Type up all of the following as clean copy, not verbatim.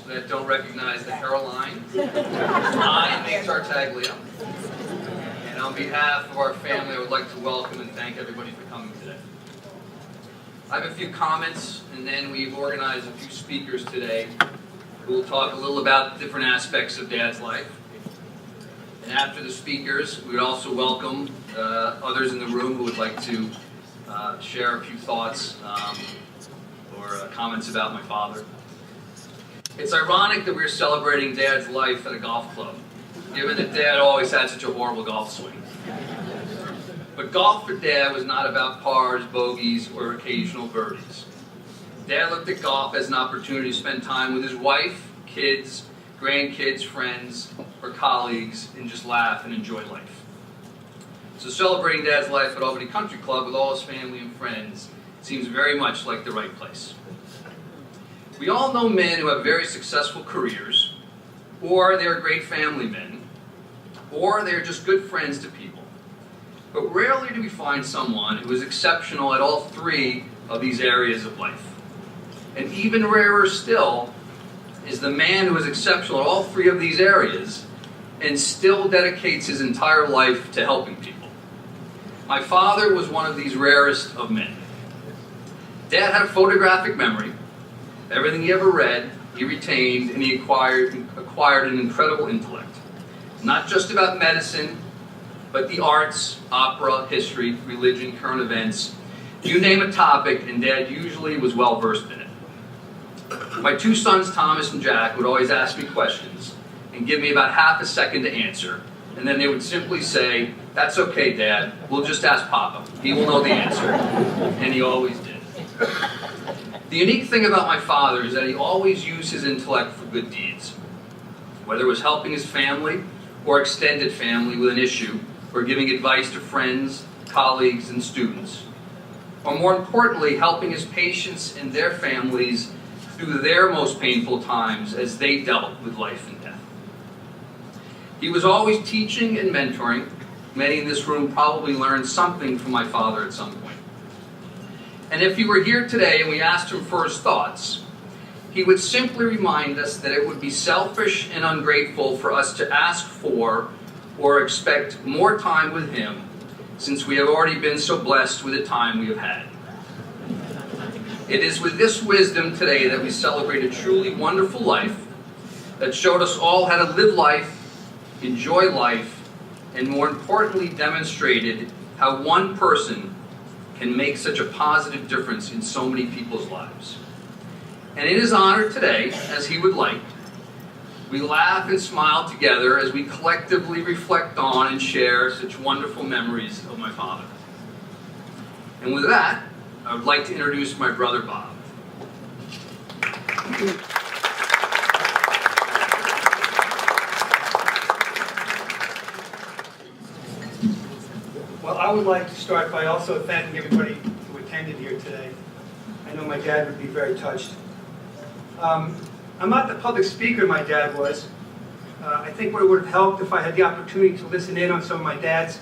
that don't recognize the hairline. I'm Nate Tartaglia. And on behalf of our family, I would like to welcome and thank everybody for coming today. I have a few comments, and then we've organized a few speakers today who will talk a little about different aspects of Dad's life. And after the speakers, we would also welcome others in the room who would like to share a few thoughts or comments about my father. It's ironic that we're celebrating Dad's life at a golf club, given that Dad always had such a horrible golf swing. But golf for Dad was not about pars, bogeys, or occasional birdies. Dad looked at golf as an opportunity to spend time with his wife, kids, grandkids, friends, or colleagues, and just laugh and enjoy life. So celebrating Dad's life at Albany Country Club with all his family and friends seems very much like the right place. We all know men who have very successful careers, or they're great family men, or they're just good friends to people. But rarely do we find someone who is exceptional at all three of these areas of life. And even rarer still is the man who is exceptional at all three of these areas and still dedicates his entire life to helping people. My father was one of these rarest of men. Dad had a photographic memory. Everything he ever read, he retained, and he acquired an incredible intellect. Not just about medicine, but the arts, opera, history, religion, current events. You name a topic, and Dad usually was well versed in it. My two sons, Thomas and Jack, would always ask me questions and give me about half a second to answer, and then they would simply say, "That's okay, Dad, we'll just ask Papa. He will know the answer." And he always did. The unique thing about my father is that he always used his intellect for good deeds. Whether it was helping his family or extended family with an issue, or giving advice to friends, colleagues, and students. Or more importantly, helping his patients and their families through their most painful times as they dealt with life and death. He was always teaching and mentoring. Many in this room probably learned something from my father at some point. And if he were here today and we asked him for his thoughts, he would simply remind us that it would be selfish and ungrateful for us to ask for or expect more time with him, since we have already been so blessed with the time we have had. It is with this wisdom today that we celebrate a truly wonderful life that showed us all how to live life, enjoy life, and more importantly demonstrated how one person can make such a positive difference in so many people's lives. And in his honor today, as he would like, we laugh and smile together as we collectively reflect on and share such wonderful memories of my father. And with that, I would like to introduce my brother Bob. Well, I would like to start by also thanking everybody who attended here today. I know my dad would be very touched. I'm not the public speaker my dad was. I think what would have helped if I had the opportunity to listen in on some of my dad's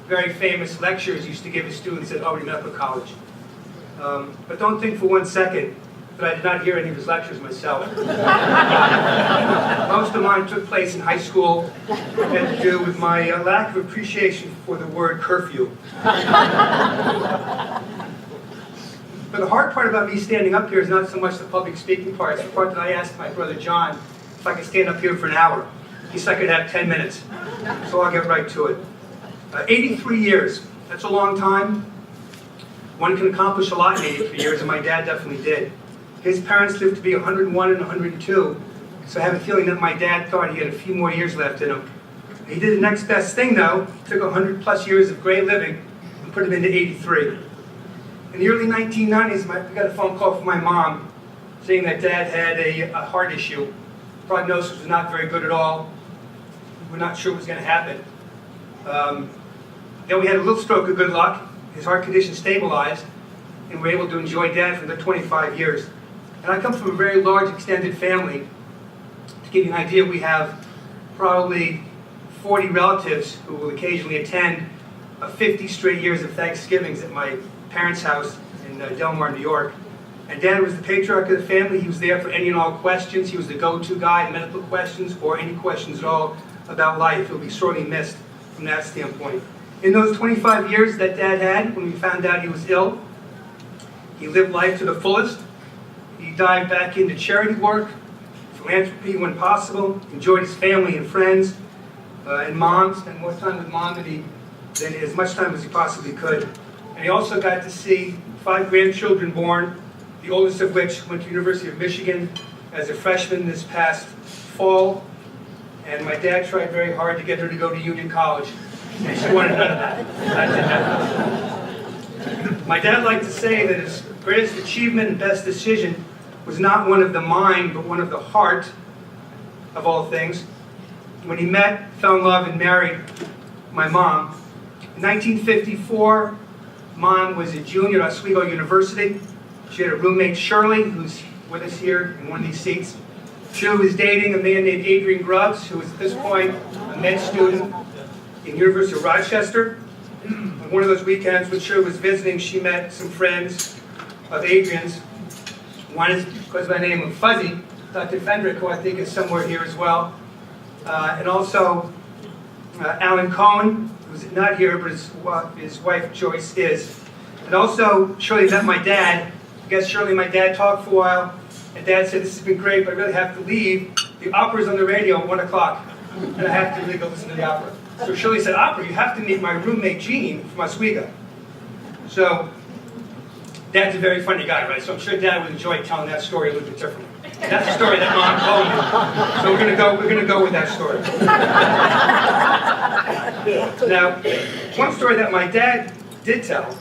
very famous lectures he used to give his students at Albany Medical College. But don't think for one second that I did not hear any of his lectures myself. Most of mine took place in high school and had to do with my lack of appreciation for the word curfew. But the hard part about me standing up here is not so much the public speaking part. It's the part that I asked my brother John if I could stand up here for an hour. He said I could have 10 minutes. So I'll get right to it. 83 years. That's a long time. One can accomplish a lot in 83 years, and my dad definitely did. His parents lived to be 101 and 102, so I have a feeling that my dad thought he had a few more years left in him. He did the next best thing, though. He took 100 plus years of great living and put him into 83. In the early 1990s, we got a phone call from my mom saying that Dad had a heart issue. Prognosis was not very good at all. We were not sure what was going to happen. Then we had a little stroke of good luck. His heart condition stabilized, and we were able to enjoy Dad for another 25 years. And I come from a very large extended family. To give you an idea, we have probably 40 relatives who will occasionally attend 50 straight years of Thanksgivings at my parents' house in Del Mar, New York. And Dad was the patriarch of the family. He was there for any and all questions. He was the go-to guy in medical questions or any questions at all about life. He'll be sorely missed from that standpoint. In those 25 years that Dad had, when we found out he was ill, he lived life to the fullest. He dived back into charity work, philanthropy when possible, enjoyed his family and friends, and Mom, spent more time with Mom than as much time as he possibly could. And he also got to see 5 grandchildren born, the oldest of which went to the University of Michigan as a freshman this past fall. And my dad tried very hard to get her to go to Union College, and she wanted none of that. That didn't happen. My dad liked to say that his greatest achievement and best decision was not one of the mind, but one of the heart of all things. When he met, fell in love, and married my mom. In 1954, Mom was a junior at Oswego University. She had a roommate, Shirley, who's with us here in one of these seats. Shirley was dating a man named Adrian Grubbs, who was at this point a med student in University of Rochester. On one of those weekends when Shirley was visiting, she met some friends of Adrian's. One is, goes by the name of Fuzzy, Dr. Fendrick, who I think is somewhere here as well. And also Alan Cohen, who's not here, but his wife Joyce is. And also Shirley met my dad. I guess Shirley and my dad talked for a while, and Dad said, "This has been great, but I really have to leave. The opera's on the radio at 1 o'clock, and I have to really go listen to the opera." So Shirley said, "Opera, you have to meet my roommate Gene from Oswego." So Dad's a very funny guy, right? So I'm sure Dad would enjoy telling that story a little bit differently. That's the story that Mom told me. So we're gonna go with that story. Now, one story that my dad did tell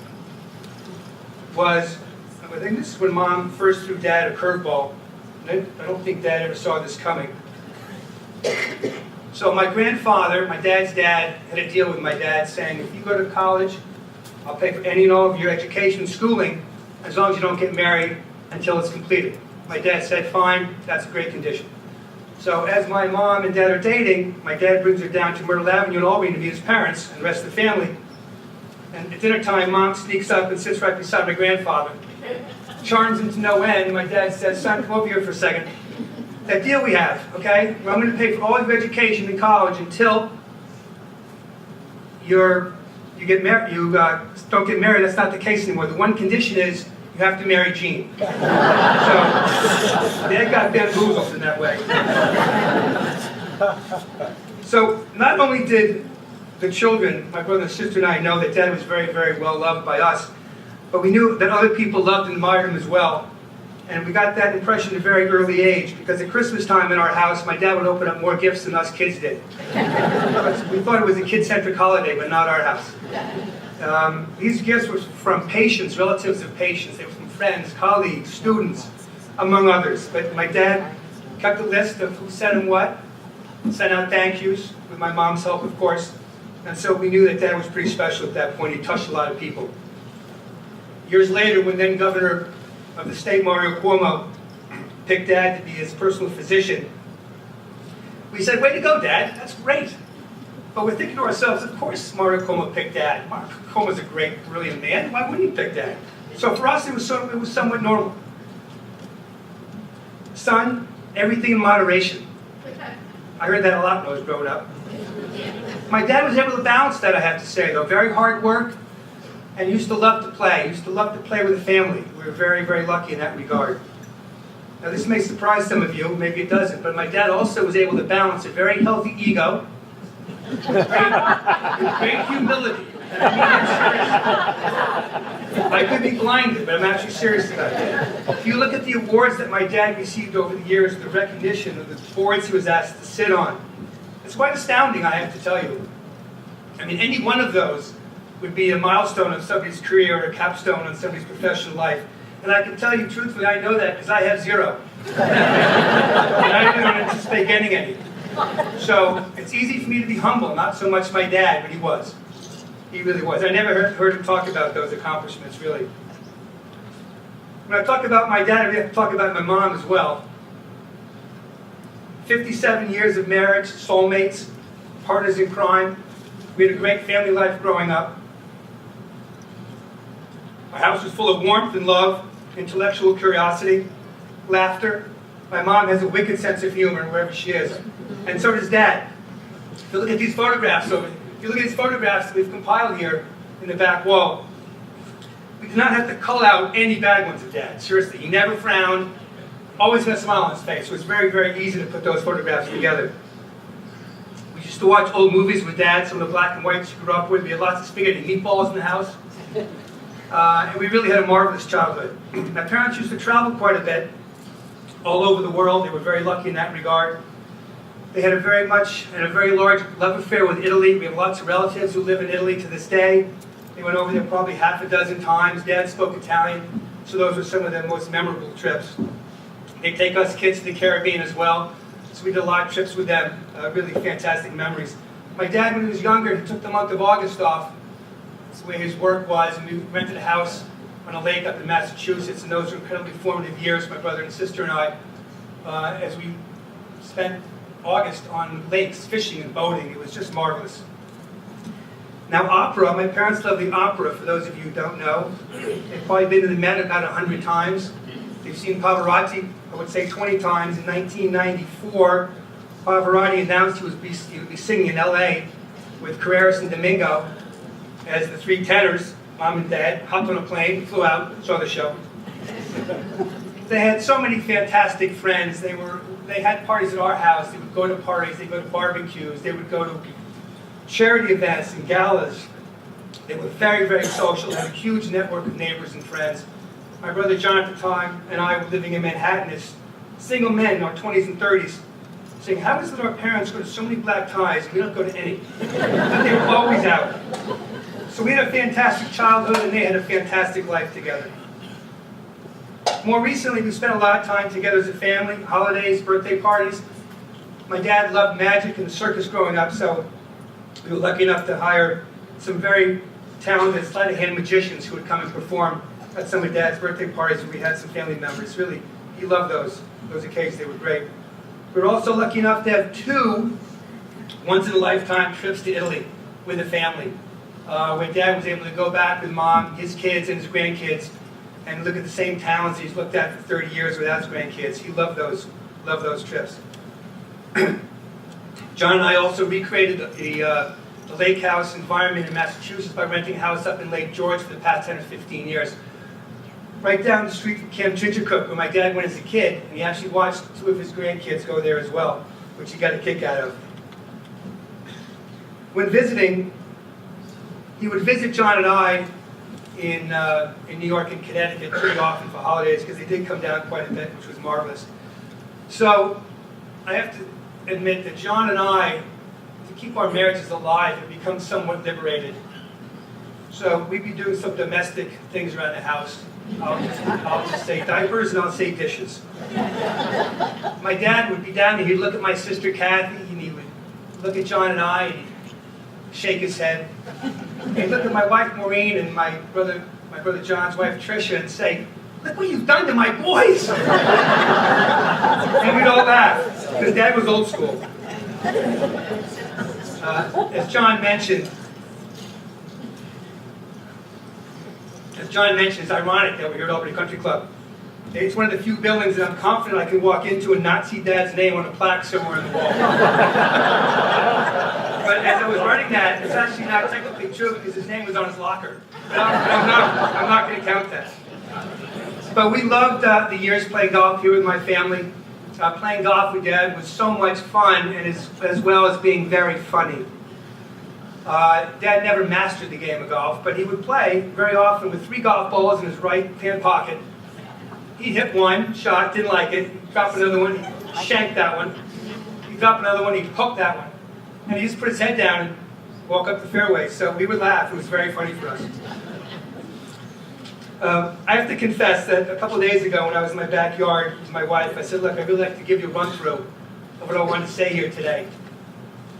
was, I think this is when Mom first threw Dad a curveball. I don't think Dad ever saw this coming. So my grandfather, my dad's dad, had a deal with my dad saying, "If you go to college, I'll pay for any and all of your education and schooling, as long as you don't get married until it's completed." My dad said, "Fine, that's a great condition." So as my mom and dad are dating, my dad brings her down to Myrtle Avenue in Albany to meet his parents and the rest of the family. And at dinner time, Mom sneaks up and sits right beside my grandfather. Charms him to no end. My dad says, "Son, come over here for a second. That deal we have, okay? Well, I'm going to pay for all of your education in college until you get married. You don't get married. That's not the case anymore. The one condition is you have to marry Gene." So Dad got bamboozled in that way. So not only did the children, my brother and sister and I, know that Dad was very, very well loved by us, but we knew that other people loved and admired him as well. And we got that impression at a very early age, because at Christmas time in our house, my dad would open up more gifts than us kids did. We thought it was a kid-centric holiday, but not our house. These gifts were from patients, relatives of patients. They were from friends, colleagues, students, among others. But my dad kept a list of who sent him what, sent out thank yous, with my mom's help, of course. And so we knew that Dad was pretty special at that point. He touched a lot of people. Years later, when then Governor of the state, Mario Cuomo, picked Dad to be his personal physician, we said, "Way to go, Dad, that's great." But we're thinking to ourselves, of course Mario Cuomo picked Dad. Mario Cuomo's a great, brilliant man. Why wouldn't he pick Dad? So for us, it was somewhat normal. Son, everything in moderation. I heard that a lot when I was growing up. My dad was able to balance that, I have to say, though. Very hard work, and used to love to play. He used to love to play with the family. We were very, very lucky in that regard. Now, this may surprise some of you, maybe it doesn't, but my dad also was able to balance a very healthy ego with great humility. And I mean that seriously. I could be blinded, but I'm actually serious about that. If you look at the awards that my dad received over the years, the recognition of the boards he was asked to sit on, it's quite astounding, I have to tell you. I mean, any one of those would be a milestone of somebody's career or a capstone on somebody's professional life. And I can tell you truthfully, I know that because I have 0. And I don't anticipate getting any. So it's easy for me to be humble, not so much my dad, but he was. He really was. I never heard him talk about those accomplishments, really. When I talk about my dad, I really have to talk about my mom as well. 57 years of marriage, soulmates, partners in crime. We had a great family life growing up. Our house was full of warmth and love intellectual curiosity, laughter. My mom has a wicked sense of humor wherever she is, and so does Dad. If you look at these photographs, we've compiled here in the back wall, we do not have to cull out any bad ones of Dad. Seriously, he never frowned, always had a smile on his face. So it's very, very easy to put those photographs together. We used to watch old movies with Dad, some of the black and whites you grew up with. We had lots of spaghetti and meatballs in the house. And we really had a marvelous childhood. My parents used to travel quite a bit, all over the world. They were very lucky in that regard. They had a very large love affair with Italy. We have lots of relatives who live in Italy to this day. They went over there probably half a dozen times. Dad spoke Italian, so those were some of their most memorable trips. They take us kids to the Caribbean as well, so we did a lot of trips with them. Really fantastic memories. My dad, when he was younger, he took the month of August off. That's the way his work was, and we rented a house on a lake up in Massachusetts, and those were incredibly formative years, my brother and sister and I, as we spent August on lakes, fishing and boating. It was just marvelous. Now opera, my parents love the opera, for those of you who don't know. They've probably been to the Met about 100 times. They've seen Pavarotti, I would say 20 times. In 1994, Pavarotti announced he would be singing in LA with Carreras and Domingo as the three tenors. Mom and Dad hopped on a plane, flew out, saw the show. They had so many fantastic friends. They had parties at our house. They would go to parties, they would go to barbecues, they would go to charity events and galas. They were very, very social, had a huge network of neighbors and friends. My brother John at the time and I were living in Manhattan as single men in our 20s and 30s, saying, how is it our parents go to so many black ties and we don't go to any? But they were always out. So we had a fantastic childhood and they had a fantastic life together. More recently, we spent a lot of time together as a family, holidays, birthday parties. My dad loved magic and the circus growing up, so we were lucky enough to hire some very talented sleight-of-hand magicians who would come and perform at some of Dad's birthday parties where we had some family members. Really, he loved those occasions. They were great. We were also lucky enough to have two once-in-a-lifetime trips to Italy with the family, where Dad was able to go back with Mom, his kids, and his grandkids, and look at the same towns he's looked at for 30 years without his grandkids. He loved those trips. John and I also recreated the lake house environment in Massachusetts by renting a house up in Lake George for the past 10 or 15 years. Right down the street from Camp Chickacook, where my dad went as a kid, and he actually watched two of his grandkids go there as well, which he got a kick out of. When visiting, he would visit John and I in New York and Connecticut pretty often for holidays, because they did come down quite a bit, which was marvelous. So I have to admit that John and I, to keep our marriages alive, have become somewhat liberated. So we'd be doing some domestic things around the house. I'll just say diapers and I'll say dishes. My dad would be down there, he'd look at my sister Kathy, and he would look at John and I, and he'd shake his head. He'd look at my wife Maureen and my brother John's wife Tricia and say, look what you've done to my boys! And we'd all laugh, because Dad was old school. As John mentioned, it's ironic that we're here at Albany Country Club. It's one of the few buildings that I'm confident I can walk into and not see Dad's name on a plaque somewhere on the wall. But as I was writing that, it's actually not technically true because his name was on his locker. But I'm not going to count that. But we loved the years playing golf here with my family. Playing golf with Dad was so much fun, and as well as being very funny. Dad never mastered the game of golf, but he would play very often with 3 golf balls in his right hand pocket. He'd hit one, shot, didn't like it, he'd drop another one, he'd shank that one. He'd drop another one, he'd poke that one. And he'd just put his head down and walk up the fairway. So we would laugh. It was very funny for us. I have to confess that a couple of days ago when I was in my backyard with my wife, I said, look, I'd really like to give you a run-through of what I wanted to say here today.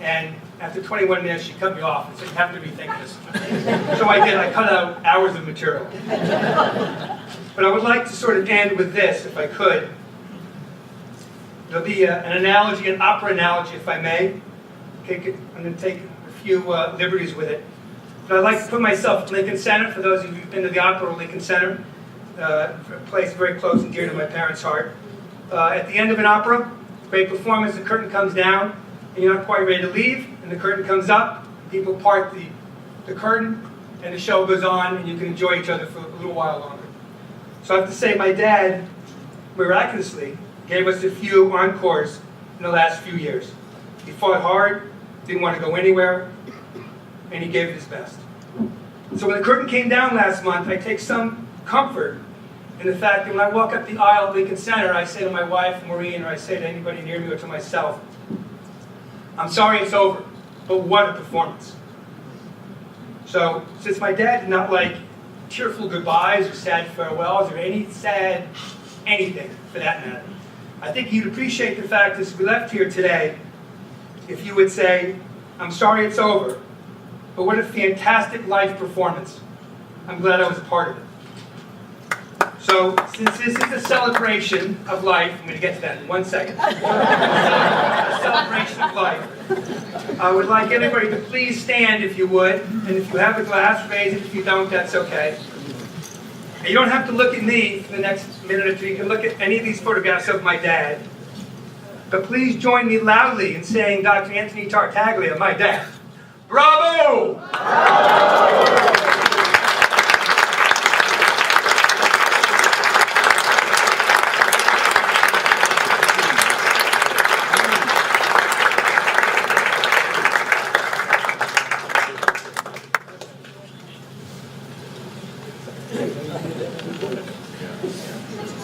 And after 21 minutes, she cut me off and said, you have to rethink this. So I did. I cut out hours of material. But I would like to sort of end with this, if I could. There'll be an analogy, an opera analogy, if I may. Okay, I'm going to take a few liberties with it. But I'd like to put myself at Lincoln Center, for those of you who've been to the opera or Lincoln Center. a place very close and dear to my parents' heart. At the end of an opera, great performance, the curtain comes down, and you're not quite ready to leave, and the curtain comes up, people part the curtain, and the show goes on, and you can enjoy each other for a little while longer. So I have to say, my dad, miraculously, gave us a few encores in the last few years. He fought hard, didn't want to go anywhere, and he gave it his best. So when the curtain came down last month, I take some comfort in the fact that when I walk up the aisle at Lincoln Center, I say to my wife, Maureen, or I say to anybody near me or to myself, I'm sorry it's over, but what a performance. So since my dad did not like tearful goodbyes or sad farewells or any sad anything for that matter, I think you'd appreciate the fact as we left here today, if you would say, I'm sorry it's over, but what a fantastic live performance. I'm glad I was a part of it. So, since this is a celebration of life, I'm going to get to that in 1 second. A celebration of life. I would like everybody to please stand if you would, and if you have a glass, raise it. If you don't, that's okay. And you don't have to look at me for the next minute or two. You can look at any of these photographs of my dad. But please join me loudly in saying Dr. Anthony Tartaglia, my dad. Bravo!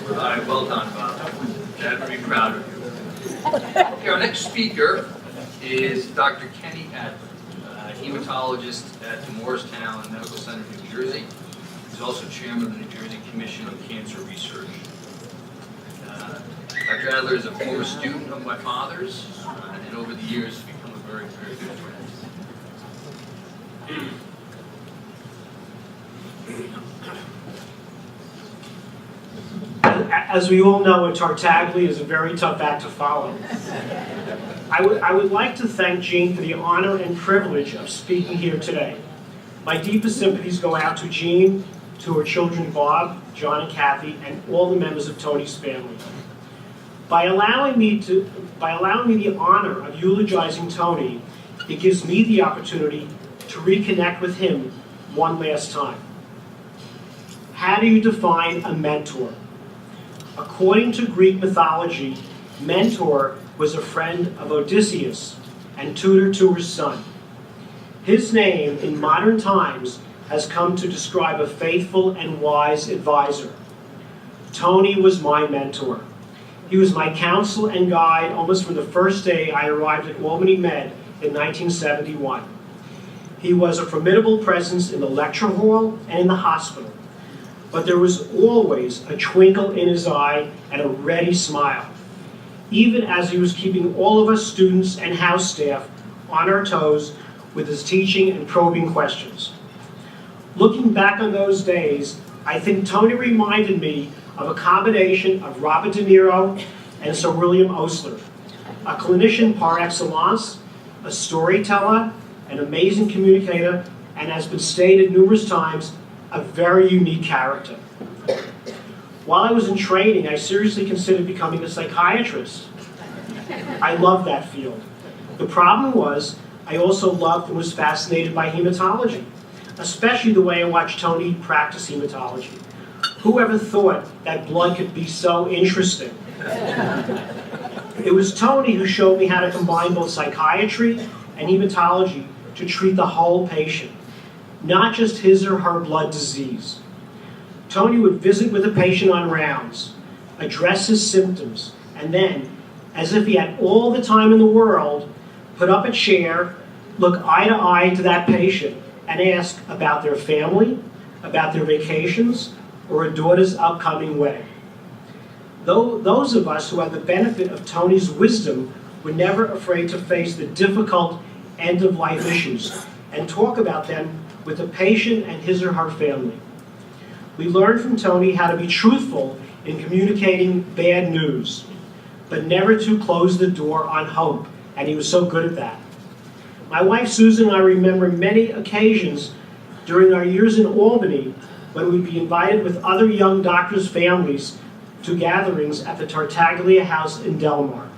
All right, well done, Bob. Dad would be proud of you. Okay, our next speaker is Dr. Kenny Adler, hematologist at the Morristown Medical Center, New Jersey. He's also chairman of the New Jersey Commission on Cancer Research. Dr. Adler is a former student of my father's, and over the years has become a very, very good friend. As we all know, Tartaglia is a very tough act to follow. I would like to thank Jean for the honor and privilege of speaking here today. My deepest sympathies go out to Jean, to her children Bob, John, and Kathy, and all the members of Tony's family. By allowing me the honor of eulogizing Tony, it gives me the opportunity to reconnect with him one last time. How do you define a mentor? According to Greek mythology, Mentor was a friend of Odysseus and tutor to his son. His name, in modern times, has come to describe a faithful and wise advisor. Tony was my mentor. He was my counsel and guide almost from the first day I arrived at Albany Med in 1971. He was a formidable presence in the lecture hall and in the hospital. But there was always a twinkle in his eye and a ready smile, even as he was keeping all of us students and house staff on our toes with his teaching and probing questions. Looking back on those days, I think Tony reminded me of a combination of Robert De Niro and Sir William Osler, a clinician par excellence, a storyteller, an amazing communicator, and has been stated numerous times, a very unique character. While I was in training, I seriously considered becoming a psychiatrist. I loved that field. The problem was, I also loved and was fascinated by hematology, especially the way I watched Tony practice hematology. Who ever thought that blood could be so interesting? It was Tony who showed me how to combine both psychiatry and hematology to treat the whole patient, not just his or her blood disease. Tony would visit with a patient on rounds, address his symptoms, and then, as if he had all the time in the world, put up a chair, look eye to eye to that patient, and ask about their family, about their vacations, or a daughter's upcoming wedding. Those of us who had the benefit of Tony's wisdom were never afraid to face the difficult end-of-life issues and talk about them with the patient and his or her family. We learned from Tony how to be truthful in communicating bad news, but never to close the door on hope, and he was so good at that. My wife Susan and I remember many occasions during our years in Albany when we'd be invited with other young doctors' families to gatherings at the Tartaglia house in Delmar.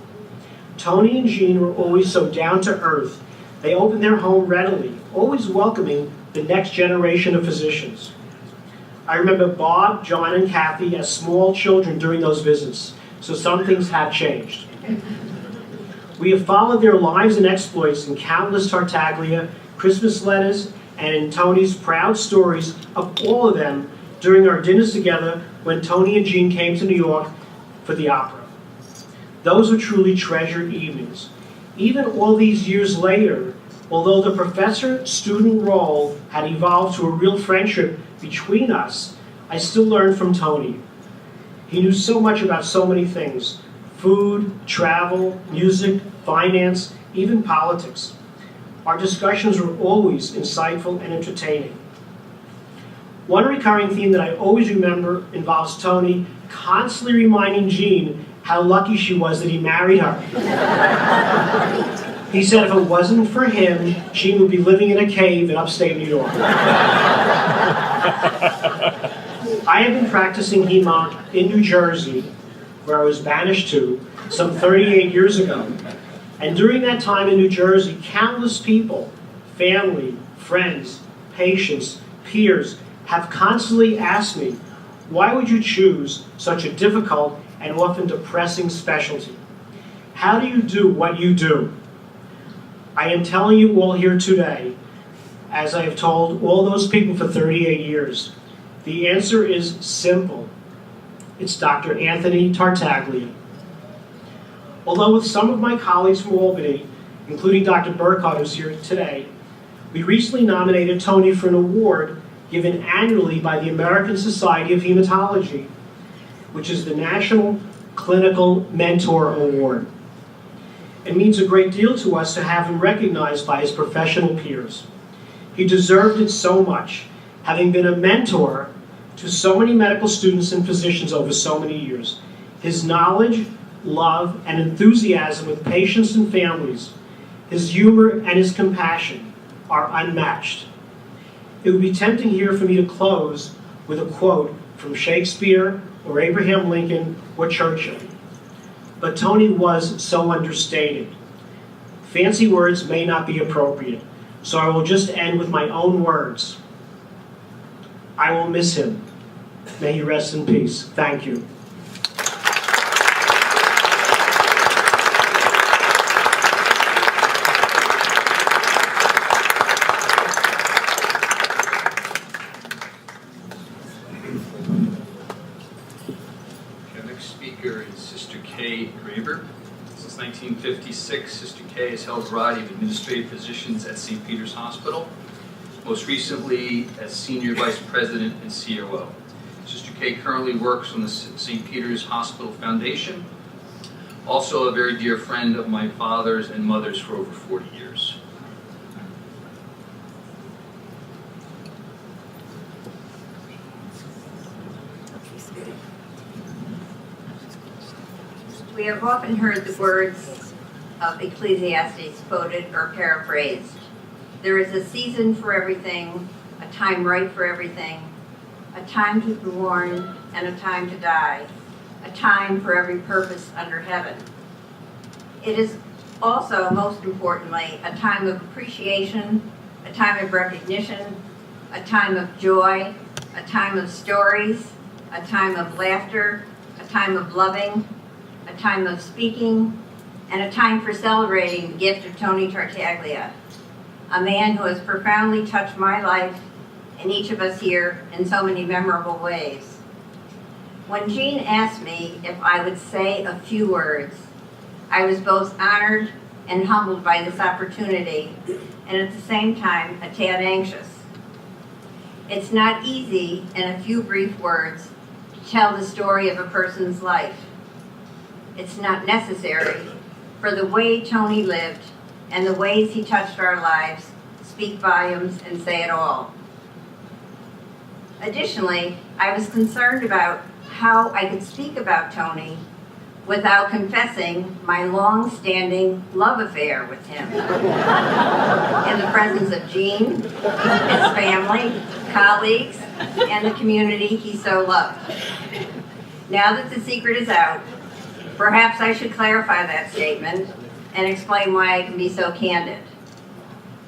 Tony and Jean were always so down to earth. They opened their home readily, always welcoming the next generation of physicians. I remember Bob, John, and Kathy as small children during those visits, so some things have changed. We have followed their lives and exploits in countless Tartaglia, Christmas letters, and in Tony's proud stories of all of them during our dinners together when Tony and Jean came to New York for the opera. Those were truly treasured evenings. Even all these years later, although the professor-student role had evolved to a real friendship between us, I still learned from Tony. He knew so much about so many things: food, travel, music, finance, even politics. Our discussions were always insightful and entertaining. One recurring theme that I always remember involves Tony constantly reminding Jean how lucky she was that he married her. He said if it wasn't for him, Jean would be living in a cave in upstate New York. I had been practicing HEMONC in New Jersey, where I was banished to, some 38 years ago. And during that time in New Jersey, countless people, family, friends, patients, peers, have constantly asked me, why would you choose such a difficult and often depressing specialty? How do you do what you do? I am telling you all here today, as I have told all those people for 38 years, the answer is simple. It's Dr. Anthony Tartaglia. Although with some of my colleagues from Albany, including Dr. Burkhardt, who's here today, we recently nominated Tony for an award given annually by the American Society of Hematology, which is the National Clinical Mentor Award. It means a great deal to us to have him recognized by his professional peers. He deserved it so much, having been a mentor to so many medical students and physicians over so many years. His knowledge, love, and enthusiasm with patients and families, his humor and his compassion are unmatched. It would be tempting here for me to close with a quote from Shakespeare or Abraham Lincoln or Churchill. But Tony was so understated. Fancy words may not be appropriate, so I will just end with my own words. I will miss him. May he rest in peace. Thank you. Our next speaker is Sister Kay Graber. Since 1956, Sister Kay has held a variety of administrative positions at St. Peter's Hospital, most recently as Senior Vice President and COO. Sister Kay currently works on the St. Peter's Hospital Foundation, also a very dear friend of my father's and mother's for over 40 years. We have often heard the words of Ecclesiastes quoted or paraphrased. There is a season for everything, a time right for everything, a time to be born and a time to die, a time for every purpose under heaven. It is also, most importantly, a time of appreciation, a time of recognition, a time of joy, a time of stories, a time of laughter, a time of loving, a time of speaking, and a time for celebrating the gift of Tony Tartaglia, a man who has profoundly touched my life and each of us here in so many memorable ways. When Jean asked me if I would say a few words, I was both honored and humbled by this opportunity, and at the same time, a tad anxious. It's not easy in a few brief words to tell the story of a person's life. It's not necessary, for the way Tony lived and the ways he touched our lives speak volumes and say it all. Additionally, I was concerned about how I could speak about Tony without confessing my long-standing love affair with him in the presence of Gene, his family, colleagues, and the community he so loved. Now that the secret is out, perhaps I should clarify that statement and explain why I can be so candid.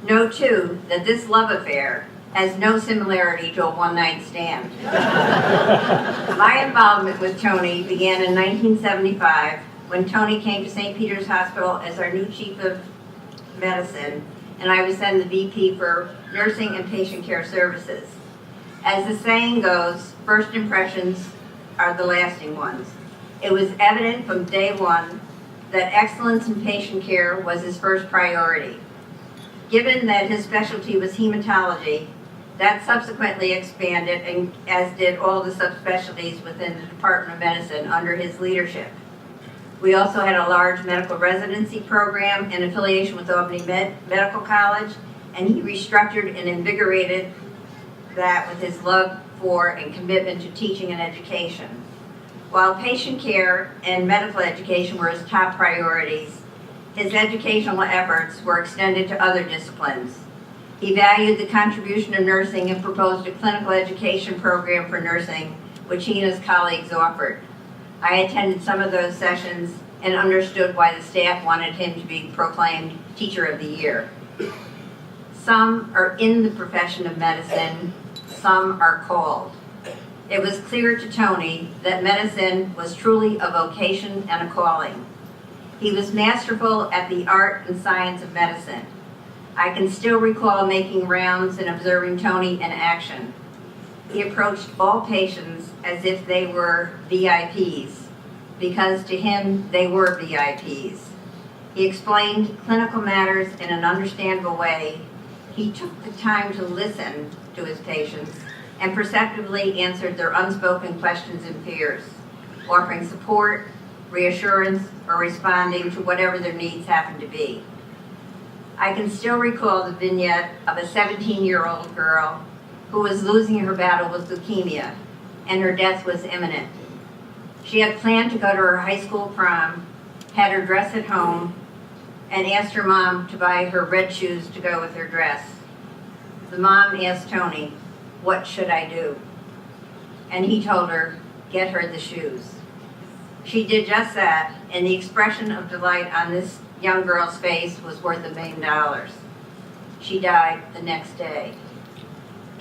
Know too that this love affair has no similarity to a one-night stand. My involvement with Tony began in 1975 when Tony came to St. Peter's Hospital as our new chief of medicine, and I was then the VP for nursing and patient care services. As the saying goes, first impressions are the lasting ones. It was evident from day one that excellence in patient care was his first priority. Given that his specialty was hematology, that subsequently expanded, and as did all the subspecialties within the Department of Medicine under his leadership. We also had a large medical residency program in affiliation with Albany Medical College, and he restructured and invigorated that with his love for and commitment to teaching and education. While patient care and medical education were his top priorities, his educational efforts were extended to other disciplines. He valued the contribution of nursing and proposed a clinical education program for nursing, which he and his colleagues offered. I attended some of those sessions and understood why the staff wanted him to be proclaimed Teacher of the Year. Some are in the profession of medicine, some are called. It was clear to Tony that medicine was truly a vocation and a calling. He was masterful at the art and science of medicine. I can still recall making rounds and observing Tony in action. He approached all patients as if they were VIPs, because to him they were VIPs. He explained clinical matters in an understandable way. He took the time to listen to his patients and perceptively answered their unspoken questions and fears, offering support, reassurance, or responding to whatever their needs happened to be. I can still recall the vignette of a 17-year-old girl who was losing her battle with leukemia, and her death was imminent. She had planned to go to her high school prom, had her dress at home, and asked her mom to buy her red shoes to go with her dress. The mom asked Tony, "What should I do?" And he told her, "Get her the shoes." She did just that, and the expression of delight on this young girl's face was worth $1 million. She died the next day.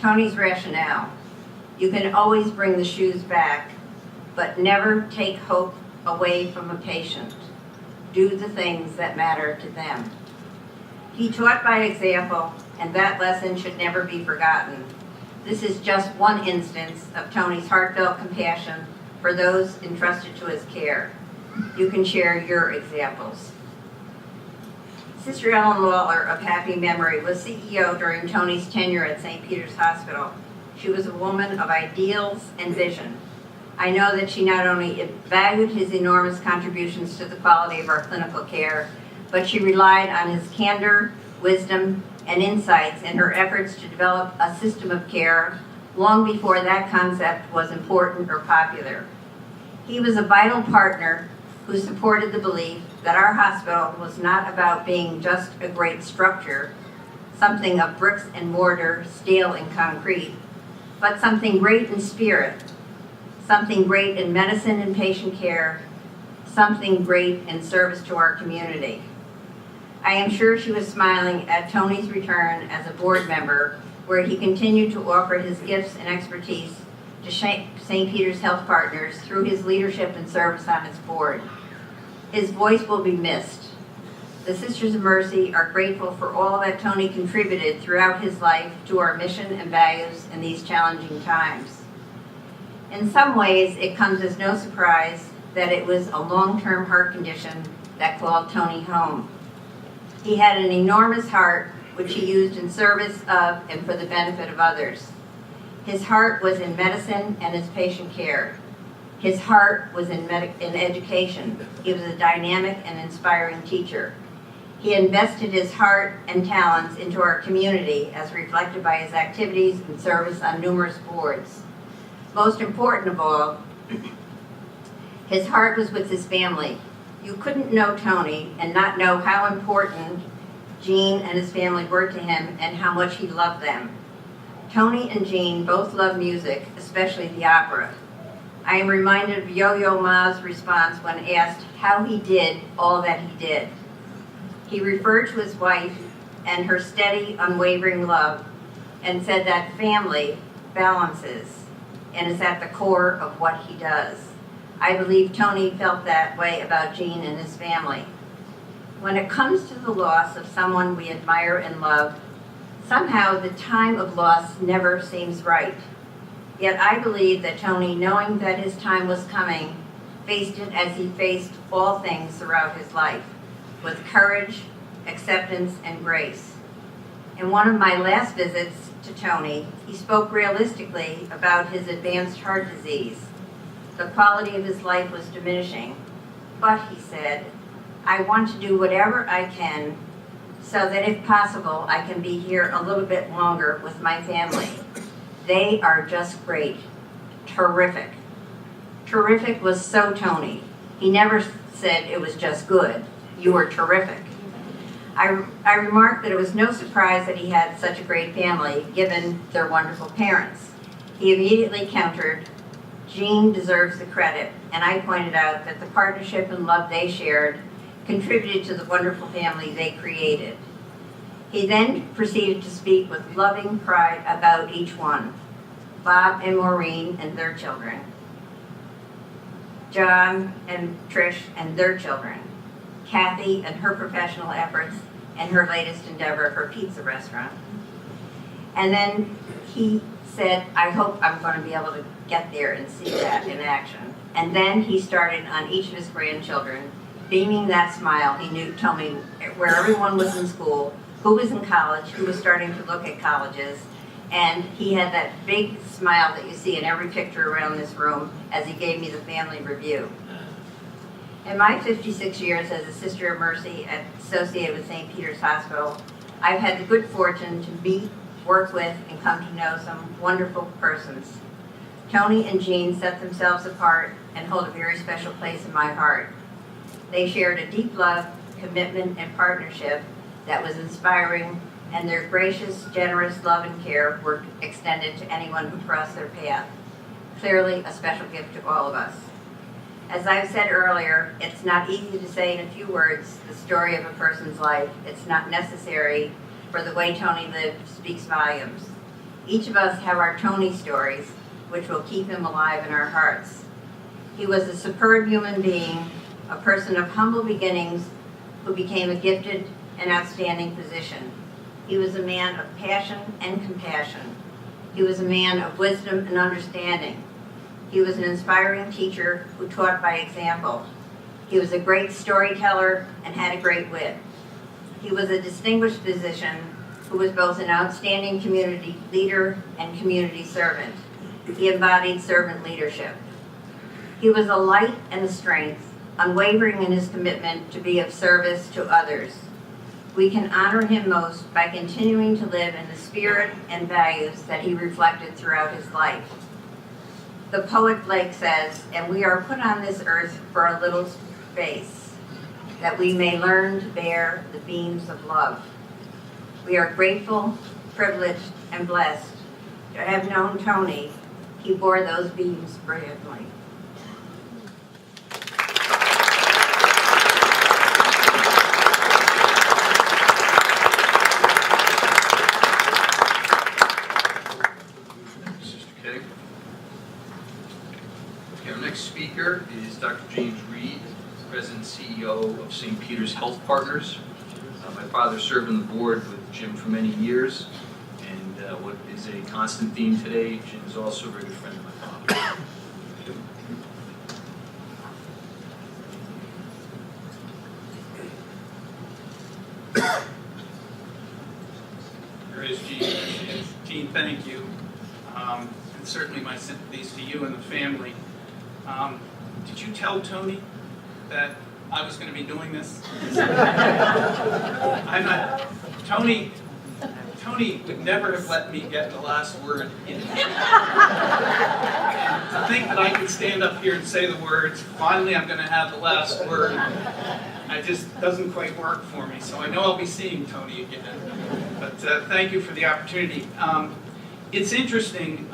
Tony's rationale: you can always bring the shoes back, but never take hope away from a patient. Do the things that matter to them. He taught by example, and that lesson should never be forgotten. This is just one instance of Tony's heartfelt compassion for those entrusted to his care. You can share your examples. Sister Ellen Waller of happy memory was CEO during Tony's tenure at St. Peter's Hospital. She was a woman of ideals and vision. I know that she not only valued his enormous contributions to the quality of our clinical care, but she relied on his candor, wisdom, and insights in her efforts to develop a system of care long before that concept was important or popular. He was a vital partner who supported the belief that our hospital was not about being just a great structure, something of bricks and mortar, steel and concrete, but something great in spirit, something great in medicine and patient care, something great in service to our community. I am sure she was smiling at Tony's return as a board member, where he continued to offer his gifts and expertise to St. Peter's Health Partners through his leadership and service on its board. His voice will be missed. The Sisters of Mercy are grateful for all that Tony contributed throughout his life to our mission and values in these challenging times. In some ways, it comes as no surprise that it was a long-term heart condition that called Tony home. He had an enormous heart, which he used in service of and for the benefit of others. His heart was in medicine and his patient care. His heart was in education. He was a dynamic and inspiring teacher. He invested his heart and talents into our community, as reflected by his activities and service on numerous boards. Most important of all, his heart was with his family. You couldn't know Tony and not know how important Gene and his family were to him and how much he loved them. Tony and Gene both love music, especially the opera. I am reminded of Yo-Yo Ma's response when asked how he did all that he did. He referred to his wife and her steady, unwavering love and said that family balances and is at the core of what he does. I believe Tony felt that way about Gene and his family. When it comes to the loss of someone we admire and love, somehow the time of loss never seems right. Yet I believe that Tony, knowing that his time was coming, faced it as he faced all things throughout his life, with courage, acceptance, and grace. In one of my last visits to Tony, he spoke realistically about his advanced heart disease. The quality of his life was diminishing, but he said, I want to do whatever I can so that if possible, I can be here a little bit longer with my family. They are just great. Terrific. Terrific was so Tony. He never said it was just good. You were terrific. I remarked that it was no surprise that he had such a great family, given their wonderful parents. He immediately countered, Gene deserves the credit, and I pointed out that the partnership and love they shared contributed to the wonderful family they created. He then proceeded to speak with loving pride about each one, Bob and Maureen and their children, John and Trish and their children, Kathy and her professional efforts and her latest endeavor, her pizza restaurant. And then he said, I hope I'm going to be able to get there and see that in action. And then he started on each of his grandchildren, beaming that smile. He told me where everyone was in school, who was in college, who was starting to look at colleges, and he had that big smile that you see in every picture around this room as he gave me the family review. In my 56 years as a Sister of Mercy associated with St. Peter's Hospital, I've had the good fortune to meet, work with, and come to know some wonderful persons. Tony and Gene set themselves apart and hold a very special place in my heart. They shared a deep love, commitment, and partnership that was inspiring, and their gracious, generous love and care were extended to anyone who crossed their path. Clearly a special gift to all of us. As I've said earlier, it's not easy to say in a few words the story of a person's life. It's not necessary, for the way Tony lived speaks volumes. Each of us have our Tony stories, which will keep him alive in our hearts. He was a superb human being, a person of humble beginnings who became a gifted and outstanding physician. He was a man of passion and compassion. He was a man of wisdom and understanding. He was an inspiring teacher who taught by example. He was a great storyteller and had a great wit. He was a distinguished physician who was both an outstanding community leader and community servant. He embodied servant leadership. He was a light and a strength, unwavering in his commitment to be of service to others. We can honor him most by continuing to live in the spirit and values that he reflected throughout his life. The poet Blake says, and we are put on this earth for a little space, that we may learn to bear the beams of love. We are grateful, privileged, and blessed to have known Tony. He bore those beams brilliantly. Speaker is Dr. James Reed, President and CEO of St. Peter's Health Partners. My father served on the board with Jim for many years, and what is a constant theme today, Jim is also a very good friend of my father. There is Gene. Gene, thank you. And certainly my sympathies to you and the family. Did you tell Tony that I was going to be doing this? I'm not. Tony would never have let me get the last word in. And to think that I could stand up here and say the words, finally I'm going to have the last word, I just doesn't quite work for me. So I know I'll be seeing Tony again. But thank you for the opportunity. It's interesting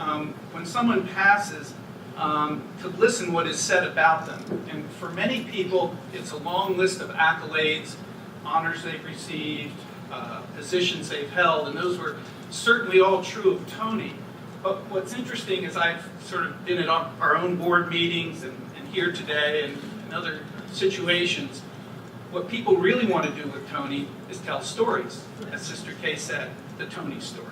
when someone passes to listen what is said about them. And for many people, it's a long list of accolades, honors they've received, positions they've held, and those were certainly all true of Tony. But what's interesting is I've sort of been at our own board meetings and here today and in other situations. What people really want to do with Tony is tell stories, as Sister Kay said, the Tony stories.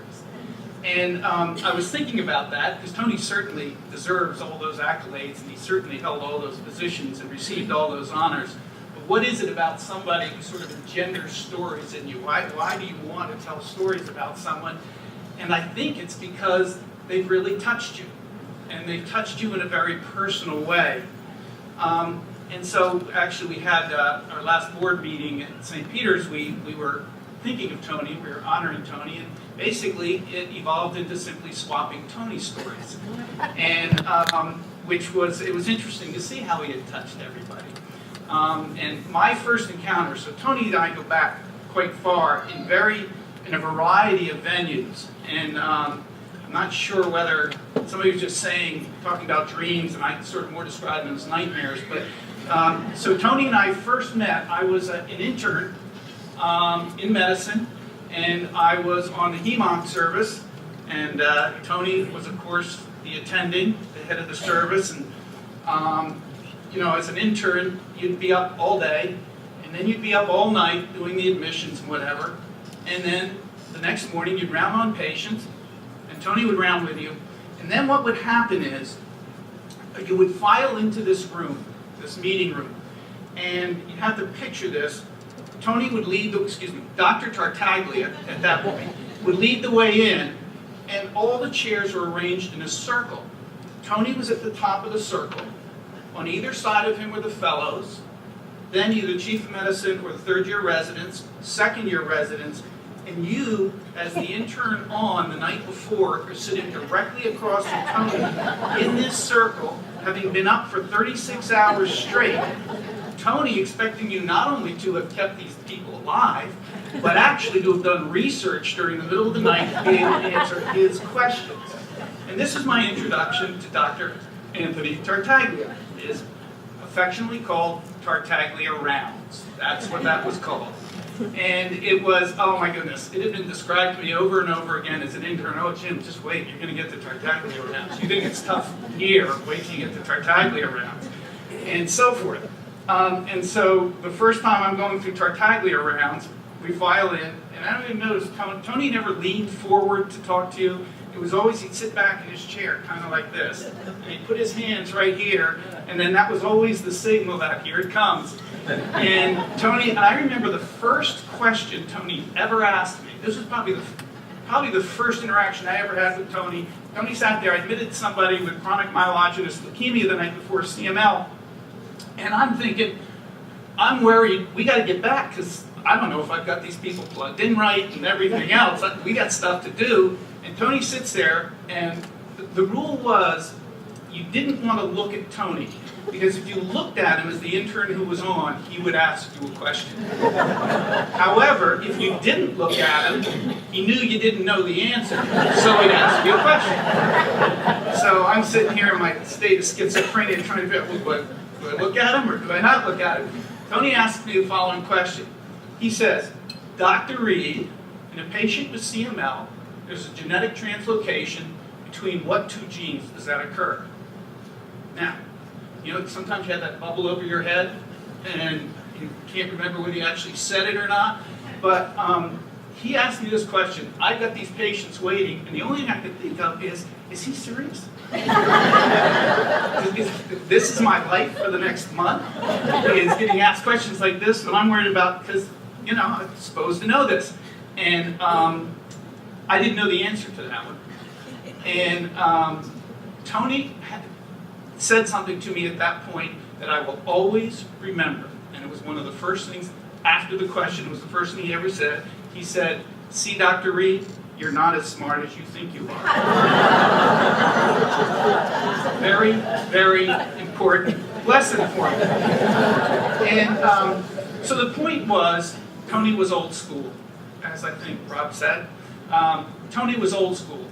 And I was thinking about that because Tony certainly deserves all those accolades and he certainly held all those positions and received all those honors. But what is it about somebody who sort of engenders stories in you? Why do you want to tell stories about someone? And I think it's because they've really touched you. And they've touched you in a very personal way. And so actually we had our last board meeting at St. Peter's. We were thinking of Tony, we were honoring Tony, and basically it evolved into simply swapping Tony stories. And it was interesting to see how he had touched everybody. And my first encounter, so Tony and I go back quite far in a variety of venues. And I'm not sure whether somebody was just talking about dreams, and I sort of more describe them as nightmares. But so Tony and I first met. I was an intern in medicine, and I was on the HEMONC service, and Tony was, of course, the attending, the head of the service, and as an intern, you'd be up all day, and then you'd be up all night doing the admissions and whatever, and then the next morning you'd round on patients, and Tony would round with you, and then what would happen is you would file into this room, this meeting room, and you'd have to picture this. Tony would Dr. Tartaglia, at that point, would lead the way in, and all the chairs were arranged in a circle. Tony was at the top of the circle. On either side of him were the fellows, then either chief of medicine or the third-year residents, second-year residents, and you, as the intern on the night before, are sitting directly across from Tony in this circle, having been up for 36 hours straight. Tony expecting you not only to have kept these people alive, but actually to have done research during the middle of the night to be able to answer his questions. And this is my introduction to Dr. Anthony Tartaglia. It is affectionately called Tartaglia Rounds. That's what that was called. And it was, oh my goodness, it had been described to me over and over again as an intern. Oh, Jim, just wait, you're going to get the Tartaglia Rounds. You think it's tough here, wait till you get the Tartaglia Rounds. And so forth. And so the first time I'm going through Tartaglia rounds, we file in, and I don't even notice, Tony never leaned forward to talk to you. It was always, he'd sit back in his chair, kind of like this, and he'd put his hands right here, and then that was always the signal that here it comes. And Tony, I remember the first question Tony ever asked me. This was probably the first interaction I ever had with Tony. Tony sat there, I admitted somebody with chronic myelogenous leukemia the night before CML, and I'm thinking, I'm worried, we got to get back, because I don't know if I've got these people plugged in right and everything else. We got stuff to do. And Tony sits there, and the rule was you didn't want to look at Tony, because if you looked at him as the intern who was on, he would ask you a question. However, if you didn't look at him, he knew you didn't know the answer, so he'd ask you a question. So I'm sitting here in my state of schizophrenia trying to figure out, do I look at him or do I not look at him? Tony asked me the following question. He says, Dr. Reed, in a patient with CML, there's a genetic translocation between what two genes does that occur? Now, sometimes you have that bubble over your head and you can't remember whether you actually said it or not, but he asked me this question. I've got these patients waiting, and the only thing I could think of is he serious? This is my life for the next month? Is getting asked questions like this, and I'm worried about, because, I'm supposed to know this. And I didn't know the answer to that one. And Tony said something to me at that point that I will always remember. And it was one of the first things after the question, it was the first thing he ever said. He said, "See, Dr. Reed, you're not as smart as you think you are." Very, very important lesson for me. And So the point was, Tony was old school, as I think Rob said. Tony was old school.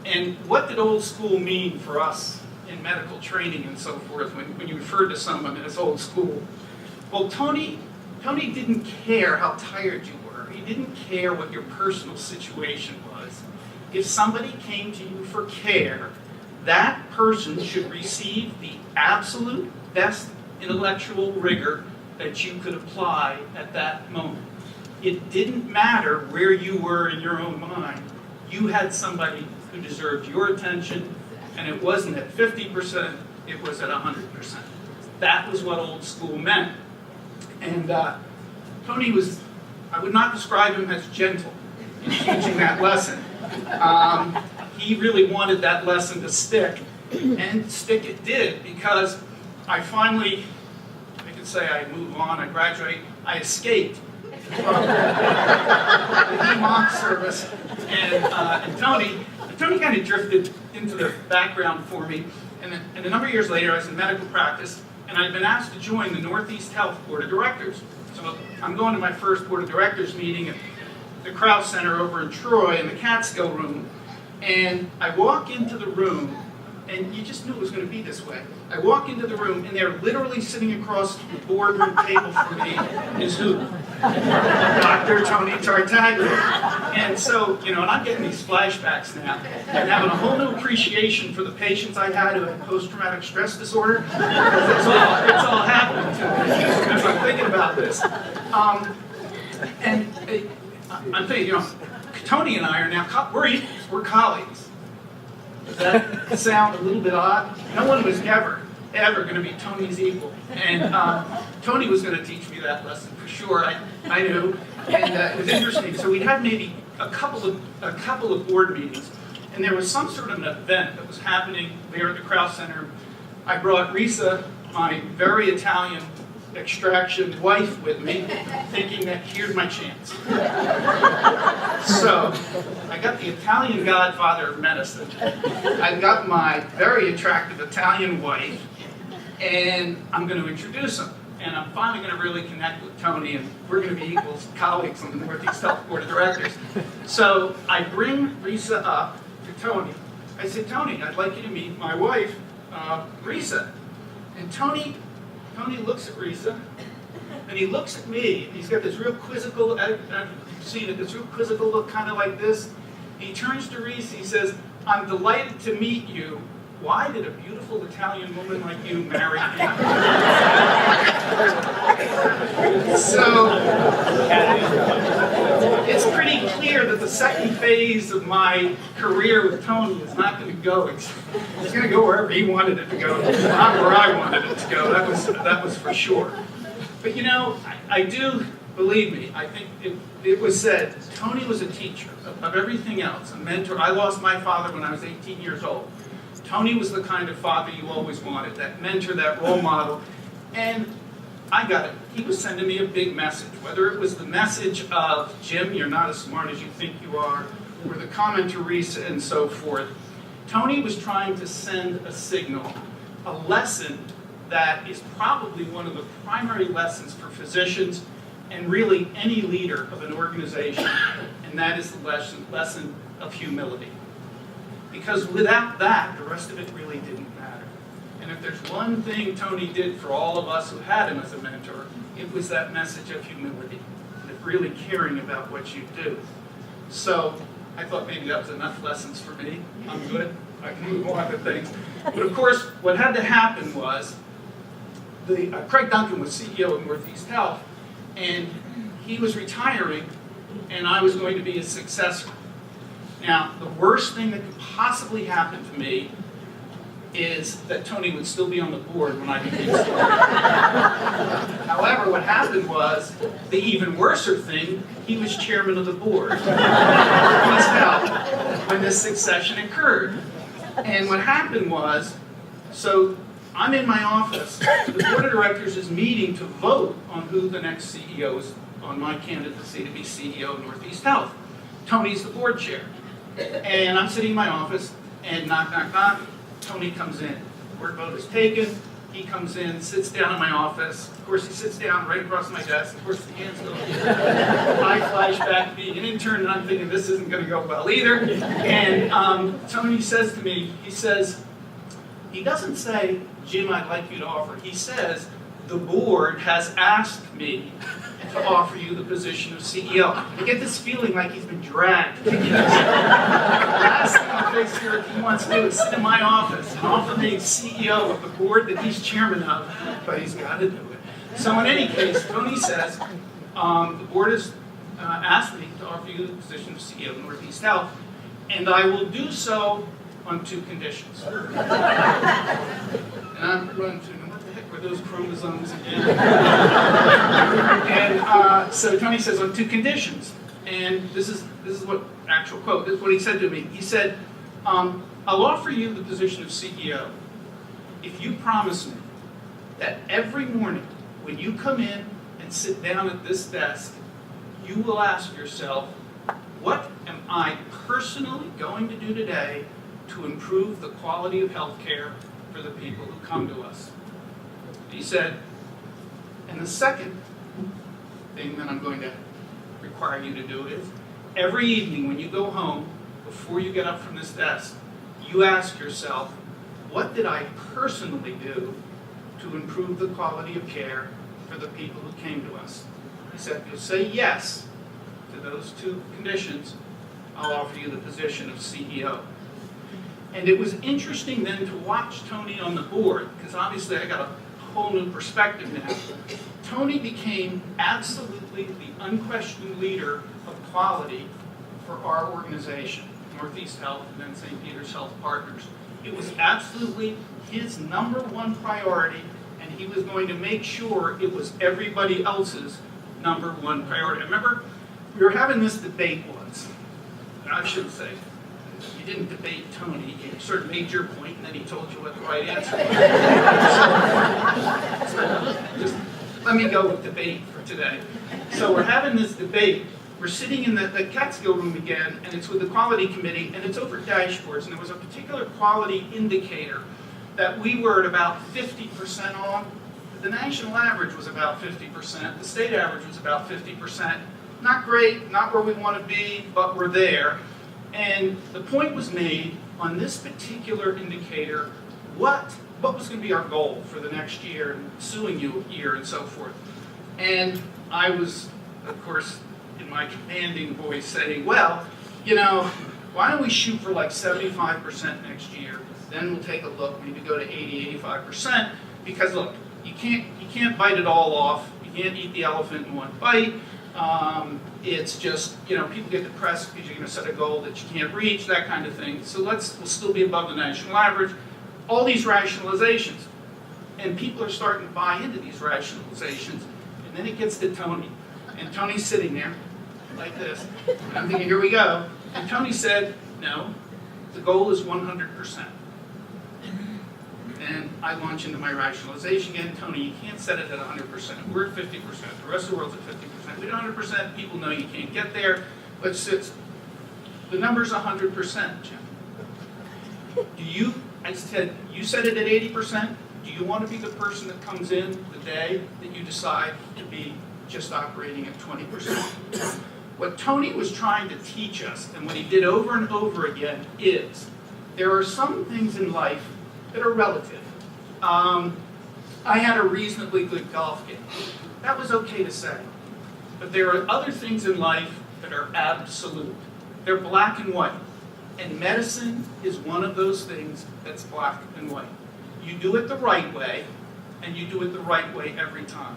And what did old school mean for us in medical training and so forth when you referred to someone as old school? Well, Tony didn't care how tired you were. He didn't care what your personal situation was. If somebody came to you for care, that person should receive the absolute best intellectual rigor that you could apply at that moment. It didn't matter where you were in your own mind. You had somebody who deserved your attention, and it wasn't at 50%, it was at 100%. That was what old school meant. And Tony was, I would not describe him as gentle in teaching that lesson. He really wanted that lesson to stick, and stick it did, because I finally, I could say I move on, I graduate, I escaped from the mock service, and Tony kind of drifted into the background for me, and a number of years later I was in medical practice, and I'd been asked to join the Northeast Health Board of Directors. So I'm going to my first Board of Directors meeting at the Krause Center over in Troy in the Catskill room, and I walk into the room, and you just knew it was going to be this way. I walk into the room, and they're literally sitting across the boardroom table from me is who? Dr. Tony Tartaglia. And so, and I'm getting these flashbacks now, and having a whole new appreciation for the patients I had who had post-traumatic stress disorder. It's all happening to me as I'm thinking about this. I'm thinking, Tony and I are now, we're equals, we're colleagues. Does that sound a little bit odd? No one was ever going to be Tony's equal. And Tony was going to teach me that lesson for sure, I knew. And it was interesting. So we had maybe a couple of board meetings, and there was some sort of an event that was happening there at the Krause Center. I brought Risa, my very Italian extraction wife, with me, thinking that here's my chance. So I got the Italian godfather of medicine. I got my very attractive Italian wife, and I'm going to introduce him. And I'm finally going to really connect with Tony, and we're going to be equal colleagues on the Northeast Health Board of Directors. So I bring Risa up to Tony. I said, Tony, I'd like you to meet my wife, Risa. And Tony looks at Risa, and he looks at me. He's got this real quizzical, I've seen it, this real quizzical look, kind of like this. He turns to Risa, he says, I'm delighted to meet you. Why did a beautiful Italian woman like you marry me? So, it's pretty clear that the second phase of my career with Tony is not going to go. It's going to go wherever he wanted it to go, not where I wanted it to go. That was for sure. But I do, believe me, I think it was said, Tony was a teacher of everything else, a mentor. I lost my father when I was 18 years old. Tony was the kind of father you always wanted, that mentor, that role model. And I got it. He was sending me a big message, whether it was the message of, Jim, you're not as smart as you think you are, or the comment to Risa and so forth. Tony was trying to send a signal, a lesson that is probably one of the primary lessons for physicians and really any leader of an organization, and that is the lesson of humility. Because without that, the rest of it really didn't matter. And if there's one thing Tony did for all of us who had him as a mentor, it was that message of humility, of really caring about what you do. So I thought maybe that was enough lessons for me. I'm good. I can move on to things. But of course, what had to happen was, Craig Duncan was CEO of Northeast Health, and he was retiring, and I was going to be his successor. Now, the worst thing that could possibly happen to me is that Tony would still be on the board when I became CEO. However, what happened was, the even worser thing, he was chairman of the board of Northeast Health when this succession occurred. And what happened was, so I'm in my office, the board of directors is meeting to vote on who the next CEO is, on my candidacy to be CEO of Northeast Health. Tony's the board chair. And I'm sitting in my office, and knock, knock, knock, Tony comes in. Board vote is taken. he comes in, sits down in my office. Of course, he sits down right across my desk. Of course, the hands go. I flash back to being an intern, and I'm thinking this isn't going to go well either. And Tony says to me, he doesn't say, Jim, I'd like you to offer. He says, the board has asked me to offer you the position of CEO. I get this feeling like he's been dragged. The last thing on face here he wants to do is sit in my office and offer me CEO of the board that he's chairman of, but he's got to do it. So in any case, Tony says, the board has asked me to offer you the position of CEO of Northeast Health, and I will do so on 2 conditions. And I'm running through, what the heck were those chromosomes again? And so Tony says on 2 conditions, and this is what actual quote. This is what he said to me. He said, "I'll offer you the position of CEO if you promise me that every morning when you come in and sit down at this desk, you will ask yourself, what am I personally going to do today to improve the quality of health care for the people who come to us?" He said, and the second thing that I'm going to require you to do is, every evening when you go home, before you get up from this desk, you ask yourself, what did I personally do to improve the quality of care for the people who came to us? He said, if you'll say yes to those 2 conditions, I'll offer you the position of CEO. And it was interesting then to watch Tony on the board, because obviously I got a whole new perspective now. Tony became absolutely the unquestioned leader of quality for our organization, Northeast Health and then St. Peter's Health Partners. It was absolutely his #1 priority, and he was going to make sure it was everybody else's #1 priority. I remember we were having this debate once, and I shouldn't say, you didn't debate Tony, you sort of made your point and then he told you what the right answer was. So just let me go with debate for today. So we're having this debate, we're sitting in the Catskill room again, and it's with the quality committee, and it's over dashboards, and there was a particular quality indicator that we were at about 50% on. The national average was about 50%, the state average was about 50%. Not great, not where we want to be, but we're there. And the point was made on this particular indicator, what was going to be our goal for the next year, and ensuing year, and so forth. And I was, of course, in my commanding voice saying, well, you know, why don't we shoot for like 75% next year, then we'll take a look, maybe go to 80, 85%, because look, you can't bite it all off, you can't eat the elephant in one bite. It's just, you know, people get depressed because you're going to set a goal that you can't reach, that kind of thing. So we'll still be above the national average. All these rationalizations. And people are starting to buy into these rationalizations. And then it gets to Tony. And Tony's sitting there like this. And I'm thinking, here we go. And Tony said, no, the goal is 100%. And I launch into my rationalization again. Tony, you can't set it at 100%. We're at 50%. The rest of the world's at 50%. We're at 100%. People know you can't get there. But the number's 100%, Jim. I said, you set it at 80%. Do you want to be the person that comes in the day that you decide to be just operating at 20%? What Tony was trying to teach us, and what he did over and over again, is there are some things in life that are relative. I had a reasonably good golf game. That was okay to say. But there are other things in life that are absolute. They're black and white. And medicine is one of those things that's black and white. You do it the right way, and you do it the right way every time.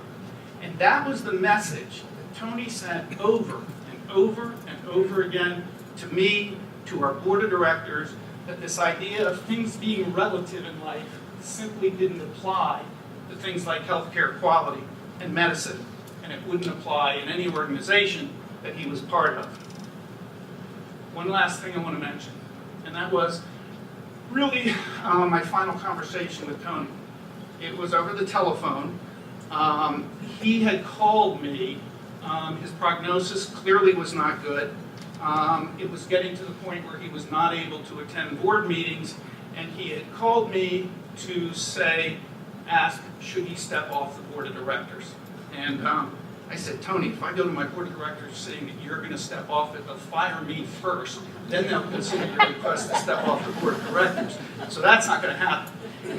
And that was the message that Tony sent over and over and over again to me, to our board of directors, that this idea of things being relative in life simply didn't apply to things like healthcare quality and medicine, and it wouldn't apply in any organization that he was part of. One last thing I want to mention, and that was really my final conversation with Tony. It was over the telephone. He had called me. His prognosis clearly was not good. It was getting to the point where he was not able to attend board meetings, and he had called me to say, asked, should he step off the board of directors? And I said, Tony, if I go to my board of directors saying that you're going to step off it, they'll fire me first. Then they'll consider your request to step off the board of directors. So that's not going to happen.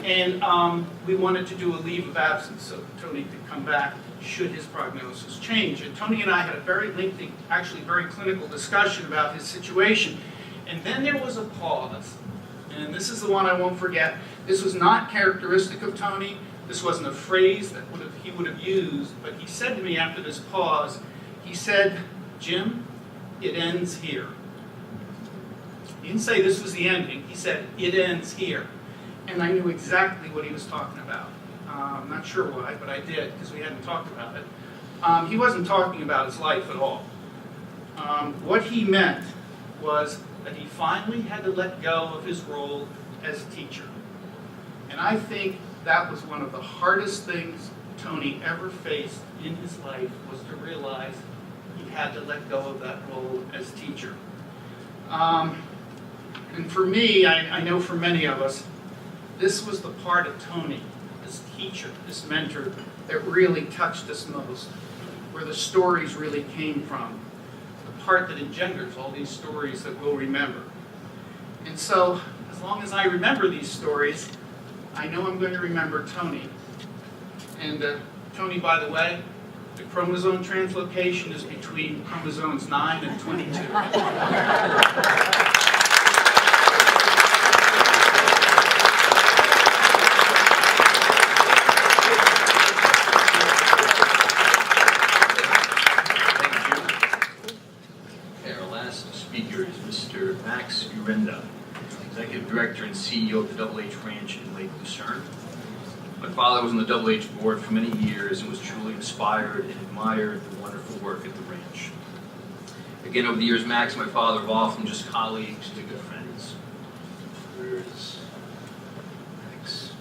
And we wanted to do a leave of absence so Tony could come back should his prognosis change. And Tony and I had a very lengthy, actually very clinical discussion about his situation. And then there was a pause. And this is the one I won't forget. This was not characteristic of Tony. This wasn't a phrase that he would have used, but he said to me after this pause, he said, Jim, it ends here. He didn't say this was the ending. He said, it ends here. And I knew exactly what he was talking about. I'm not sure why, but I did, because we hadn't talked about it. He wasn't talking about his life at all. What he meant was that he finally had to let go of his role as a teacher. And I think that was one of the hardest things Tony ever faced in his life, was to realize he had to let go of that role as teacher. And for me, I know for many of us, this was the part of Tony, this teacher, this mentor, that really touched us most, where the stories really came from, the part that engenders all these stories that we'll remember. And so, as long as I remember these stories, I know I'm going to remember Tony. And Tony, by the way, the chromosome translocation is between chromosomes 9 and 22. Executive Director and CEO of the Double H Ranch in Lake Lucerne. My father was on the Double H board for many years and was truly inspired and admired the wonderful work at the ranch. Again, over the years, Max and my father have often just colleagues to good friends. Where is Max?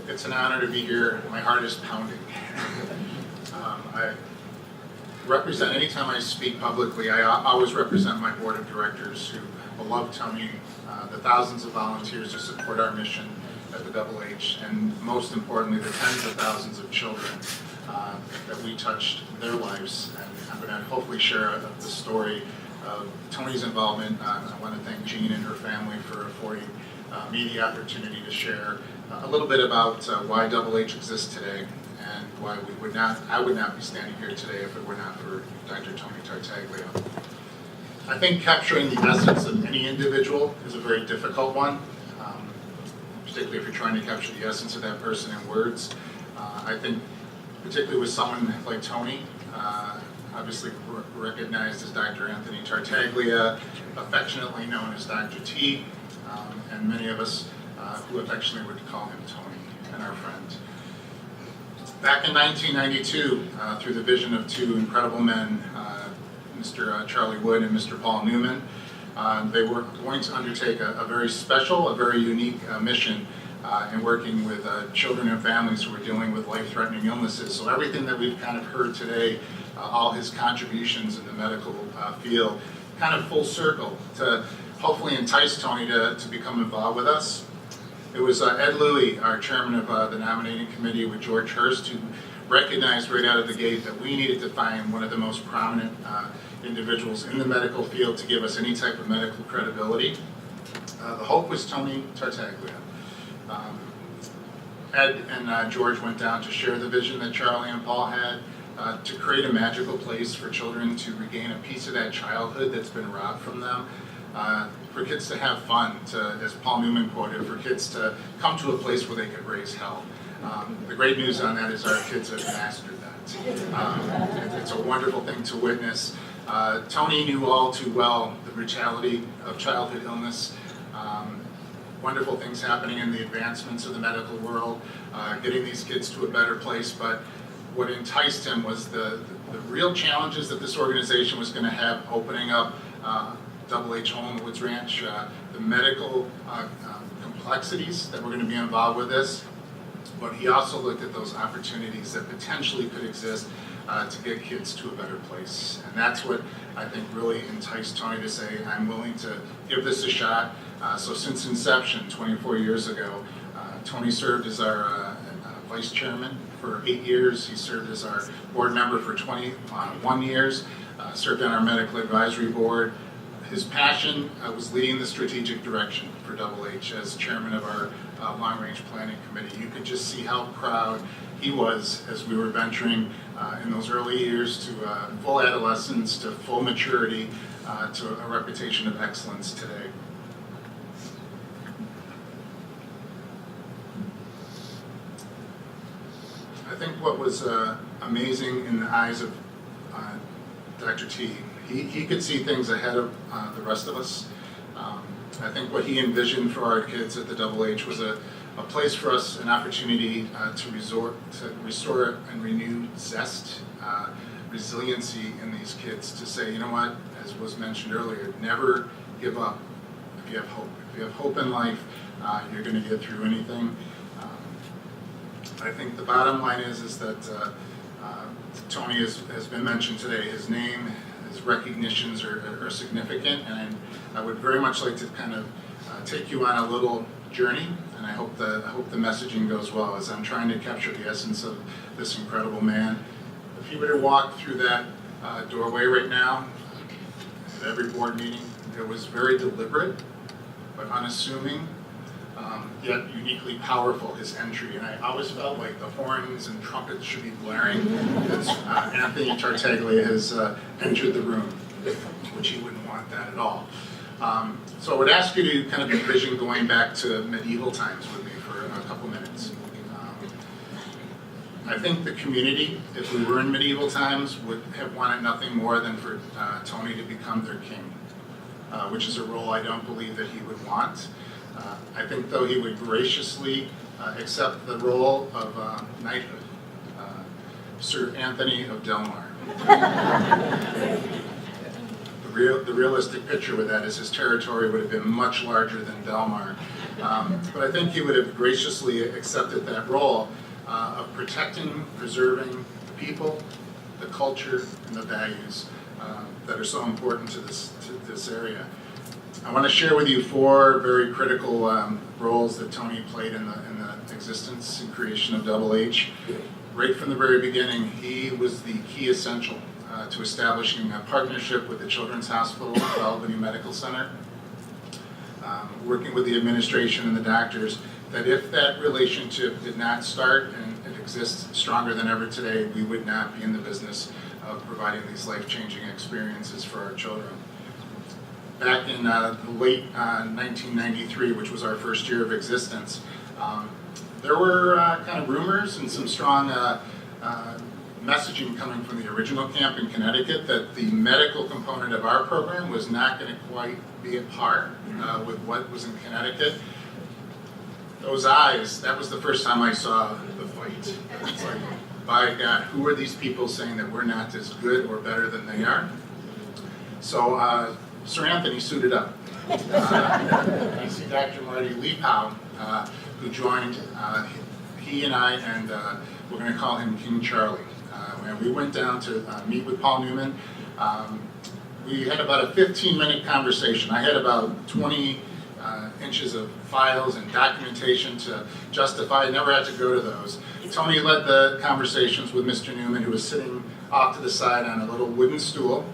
It's an honor to be here. My heart is pounding. I represent, anytime I speak publicly, I always represent my board of directors who love Tony, the thousands of volunteers who support our mission at the Double H, and most importantly, the tens of thousands of children that we touched their lives. And I'm going to hopefully share the story of Tony's involvement. I want to thank Jean and her family for affording me the opportunity to share a little bit about why Double H exists today, and why I would not be standing here today if it were not for Dr. Tony Tartaglia. I think capturing the essence of any individual is a very difficult one, particularly if you're trying to capture the essence of that person in words. I think particularly with someone like Tony, obviously recognized as Dr. Anthony Tartaglia, affectionately known as Dr. T, and many of us who affectionately would call him Tony, and our friend. Back in 1992, through the vision of two incredible men, Mr. Charlie Wood and Mr. Paul Newman, they were going to undertake a very special, a very unique mission in working with children and families who were dealing with life-threatening illnesses. So everything that we've kind of heard today, all his contributions in the medical field, kind of full circle to hopefully entice Tony to become involved with us. It was Ed Louie, our chairman of the nominating committee with George Hurst, who recognized right out of the gate that we needed to find one of the most prominent individuals in the medical field to give us any type of medical credibility. The hope was Tony Tartaglia. Ed and George went down to share the vision that Charlie and Paul had, to create a magical place for children to regain a piece of that childhood that's been robbed from them. For kids to have fun, as Paul Newman quoted, for kids to come to a place where they could raise hell. The great news on that is our kids have mastered that. It's a wonderful thing to witness. Tony knew all too well the brutality of childhood illness. Wonderful things happening in the advancements of the medical world, getting these kids to a better place, but what enticed him was the real challenges that this organization was going to have opening up Double H Home Woods Ranch, the medical complexities that were going to be involved with this, but he also looked at those opportunities that potentially could exist to get kids to a better place. And that's what I think really enticed Tony to say, I'm willing to give this a shot. So since inception, 24 years ago, Tony served as our vice chairman for 8 years. He served as our board member for 21 years, served on our medical advisory board. His passion was leading the strategic direction for Double H as chairman of our long-range planning committee. You could just see how proud he was as we were venturing in those early years to full adolescence, to full maturity, to a reputation of excellence today. I think what was amazing in the eyes of Dr. T, he could see things ahead of the rest of us. I think what he envisioned for our kids at the Double H was a place for us, an opportunity to restore and renew zest, resiliency in these kids, to say, you know what, as was mentioned earlier, never give up if you have hope. If you have hope in life, you're going to get through anything. I think the bottom line is that Tony has been mentioned today. His name, his recognitions are significant, and I would very much like to kind of take you on a little journey, and I hope the messaging goes well as I'm trying to capture the essence of this incredible man. If he were to walk through that doorway right now, at every board meeting, it was very deliberate, but unassuming, yet uniquely powerful, his entry. And I always felt like the horns and trumpets should be blaring as Anthony Tartaglia has entered the room, which he wouldn't want that at all. So I would ask you to kind of envision going back to medieval times with me for a couple minutes. I think the community, if we were in medieval times, would have wanted nothing more than for Tony to become their king, which is a role I don't believe that he would want. I think, though, he would graciously accept the role of knighthood, Sir Anthony of Delmar. The realistic picture with that is his territory would have been much larger than Delmar. But I think he would have graciously accepted that role of protecting, preserving the people, the culture, and the values that are so important to this area. I want to share with you 4 very critical roles that Tony played in the existence and creation of Double H. Right from the very beginning, he was the key essential to establishing a partnership with the Children's Hospital at Albany Medical Center, working with the administration and the doctors, that if that relationship did not start and it exists stronger than ever today, we would not be in the business of providing these life-changing experiences for our children. Back in the late 1993, which was our first year of existence, there were kind of rumors and some strong messaging coming from the original camp in Connecticut that the medical component of our program was not going to quite be at par with what was in Connecticut. Those eyes, that was the first time I saw the fight. It's like, by God, who are these people saying that we're not as good or better than they are? So Sir Anthony suited up. I see Dr. Marty Leapow, who joined, he and I, and we're going to call him King Charlie. And we went down to meet with Paul Newman. We had about a 15-minute conversation. I had about 20 inches of files and documentation to justify. I never had to go to those. Tony led the conversations with Mr. Newman, who was sitting off to the side on a little wooden stool,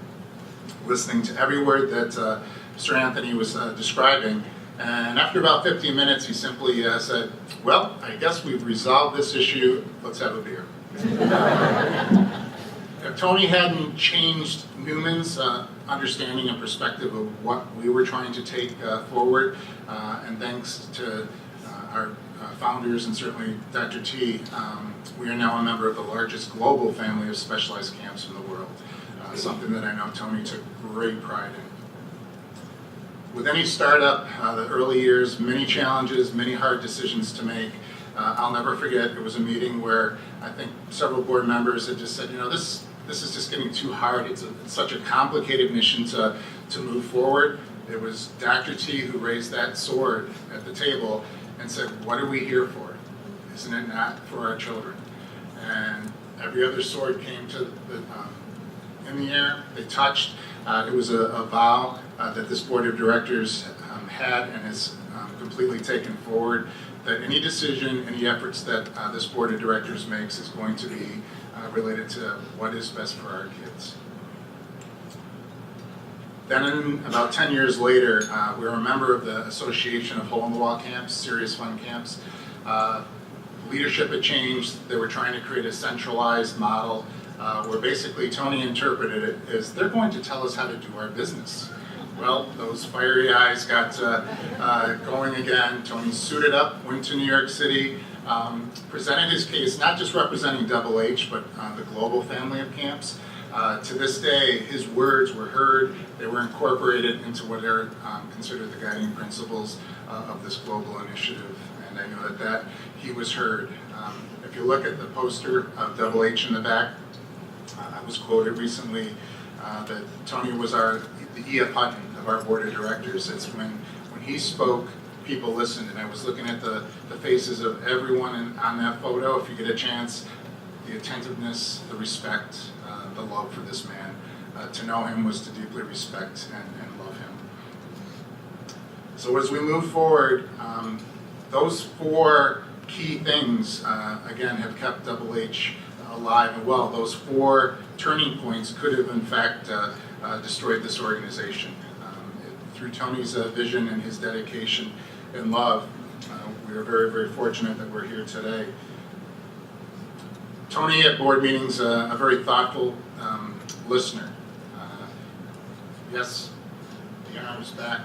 listening to every word that Sir Anthony was describing. And after about 15 minutes, he simply said, well, I guess we've resolved this issue. Let's have a beer. If Tony hadn't changed Newman's understanding and perspective of what we were trying to take forward, and thanks to our founders and certainly Dr. T, we are now a member of the largest global family of specialized camps in the world, something that I know Tony took great pride in. With any startup, the early years, many challenges, many hard decisions to make. I'll never forget, it was a meeting where I think several board members had just said, you know, this is just getting too hard. It's such a complicated mission to move forward. It was Dr. T who raised that sword at the table and said, what are we here for? isn't it not, for our children? And every other sword came to in the air, they touched. It was a vow that this board of directors had and has completely taken forward, that any decision, any efforts that this board of directors makes is going to be related to what is best for our kids. Then about 10 years later, we were a member of the Association of Hole-in-the-Wall Camps, Serious Fun Camps. Leadership had changed. They were trying to create a centralized model where basically Tony interpreted it as they're going to tell us how to do our business. Well, those fiery eyes got going again. Tony suited up, went to New York City, presented his case, not just representing Double H, but the global family of camps. To this day, his words were heard. They were incorporated into what are considered the guiding principles of this global initiative. And I know that he was heard. If you look at the poster of Double H in the back, I was quoted recently that Tony was the E.F. Hutton of our board of directors. It's when he spoke, people listened. And I was looking at the faces of everyone on that photo. If you get a chance, the attentiveness, the respect, the love for this man. To know him was to deeply respect and love him. So as we move forward, those four key things, again, have kept Double H alive and well. Those four turning points could have, in fact, destroyed this organization. Through Tony's vision and his dedication and love, we are very, very fortunate that we're here today. Tony at board meetings, a very thoughtful listener. Yes, the arm's back.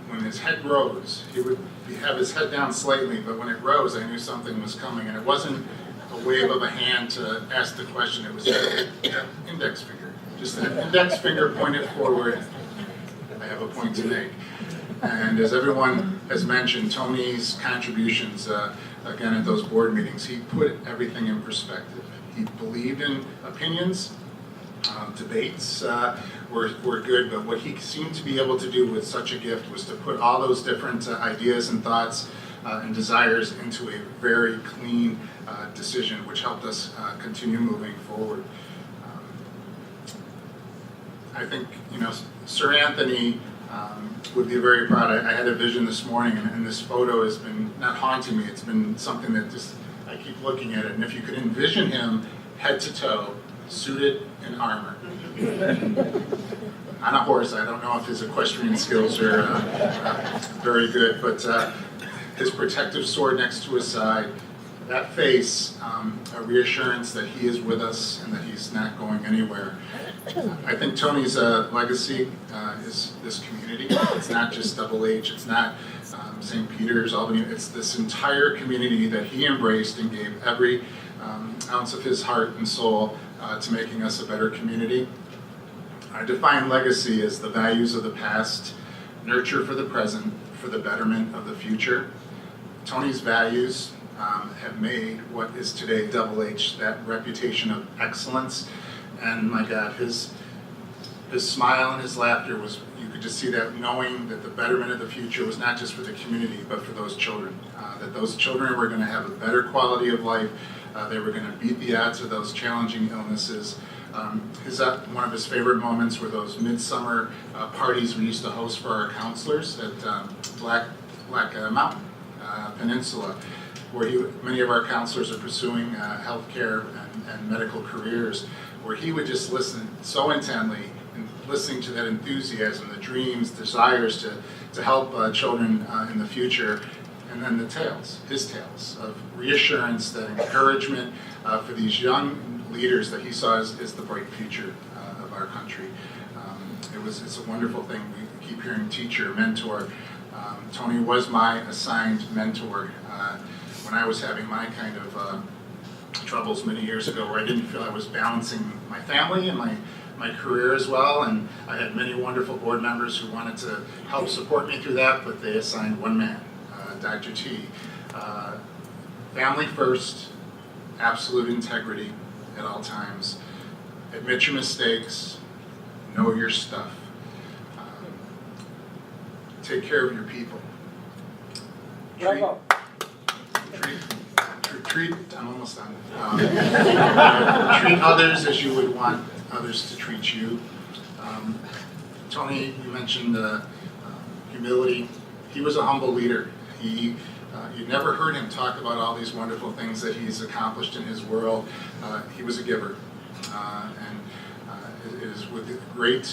When his head rose, he would have his head down slightly, but when it rose, I knew something was coming. And it wasn't a wave of a hand to ask the question, it was an index finger. Just an index finger pointed forward. I have a point to make. And as everyone has mentioned, Tony's contributions, again at those board meetings, he put everything in perspective. He believed in opinions. Debates were good, but what he seemed to be able to do with such a gift was to put all those different ideas and thoughts and desires into a very clean decision, which helped us continue moving forward. I think, Sir Anthony would be very proud. I had a vision this morning, and this photo has been not haunting me. It's been something that just, I keep looking at it. And if you could envision him head to toe, suited in armor, on a horse. I don't know if his equestrian skills are very good, but his protective sword next to his side, that face, a reassurance that he is with us and that he's not going anywhere. I think Tony's legacy is this community. It's not just Double H, it's not St. Peter's, Albany, it's this entire community that he embraced and gave every ounce of his heart and soul to making us a better community. I define legacy as the values of the past, nurture for the present, for the betterment of the future. Tony's values have made what is today Double H that reputation of excellence. And my God, his smile and his laughter was, you could just see that, knowing that the betterment of the future was not just for the community, but for those children. That those children were going to have a better quality of life. They were going to beat the odds of those challenging illnesses. One of his favorite moments were those midsummer parties we used to host for our counselors at Black Mountain Peninsula, where many of our counselors are pursuing healthcare and medical careers, where he would just listen so intently and listening to that enthusiasm, the dreams, desires to help children in the future. And then his tales of reassurance, that encouragement for these young leaders that he saw as the bright future of our country. It's a wonderful thing. We keep hearing teacher, mentor. Tony was my assigned mentor when I was having my kind of troubles many years ago, where I didn't feel I was balancing my family and my career as well. And I had many wonderful board members who wanted to help support me through that, but they assigned one man. Dr. T. Family first, absolute integrity at all times. Admit your mistakes, know your stuff. Take care of your people. I'm almost done. Treat others as you would want others to treat you. Tony, you mentioned humility. He was a humble leader. You never heard him talk about all these wonderful things that he's accomplished in his world. He was a giver. It is with great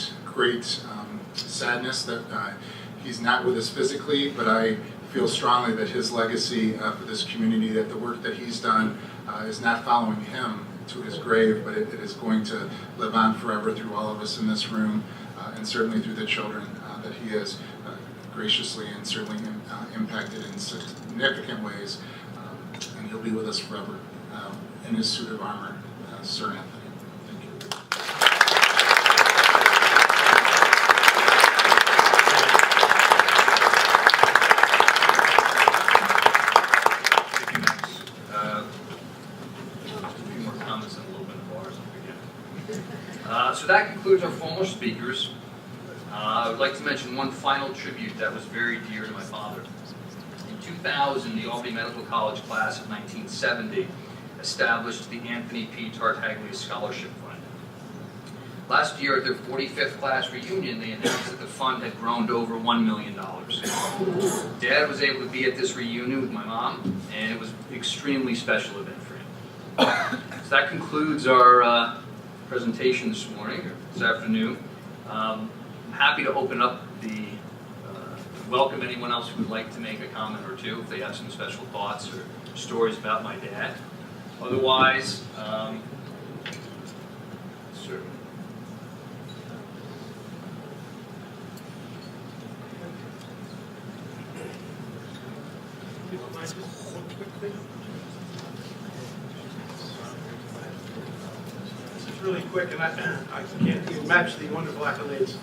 sadness that he's not with us physically, but I feel strongly that his legacy for this community, that the work that he's done is not following him to his grave, but it is going to live on forever through all of us in this room, and certainly through the children that he has graciously and certainly impacted in significant ways, and he'll be with us forever in his suit of armor, Sir Anthony. Thank you. So that concludes our formal speakers. I would like to mention one final tribute that was very dear to my father. In 2000, the Albany Medical College class of 1970 established the Anthony P. Tartaglia Scholarship Fund. Last year at their 45th class reunion, they announced that the fund had grown to over $1 million. Dad was able to be at this reunion with my mom, and it was an extremely special event for him. So that concludes our presentation this morning, or this afternoon. I'm happy to open up welcome anyone else who would like to make a comment or two if they have some special thoughts or stories about my dad. Otherwise, sure. This is really quick, and I can't even match the wonderful accolades.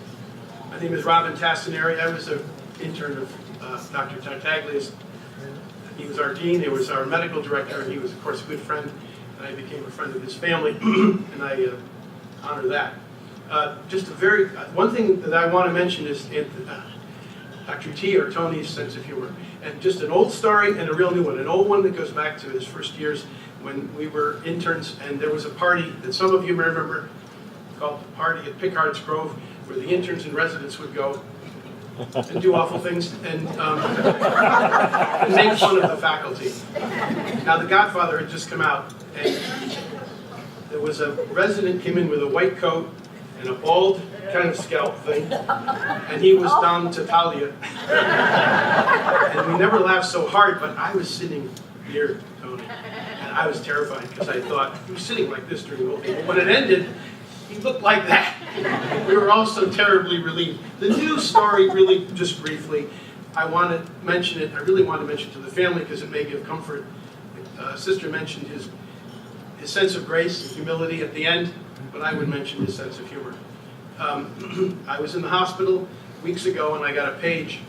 My name is Robin Tassinari. I was an intern of Dr. Tartaglia's. He was our dean, he was our medical director, and he was, of course, a good friend, and I became a friend of his family, and I honor that. Just one thing that I want to mention is Dr. T, or Tony's sense of humor, and just an old story and a real new one. An old one that goes back to his first years when we were interns, and there was a party that some of you may remember called the party at Pickard's Grove, where the interns and residents would go and do awful things and make fun of the faculty. Now, The Godfather had just come out, and there was a resident came in with a white coat and a bald kind of scalp thing, and he was down to Tartaglia. And we never laughed so hard, but I was sitting near Tony, and I was terrified because I thought he was sitting like this during the whole thing. But when it ended, he looked like that. We were all so terribly relieved. The new story, really, just briefly, I want to mention it. I really want to mention it to the family because it may give comfort. Sister mentioned his sense of grace and humility at the end, but I would mention his sense of humor. I was in the hospital weeks ago, and I got a page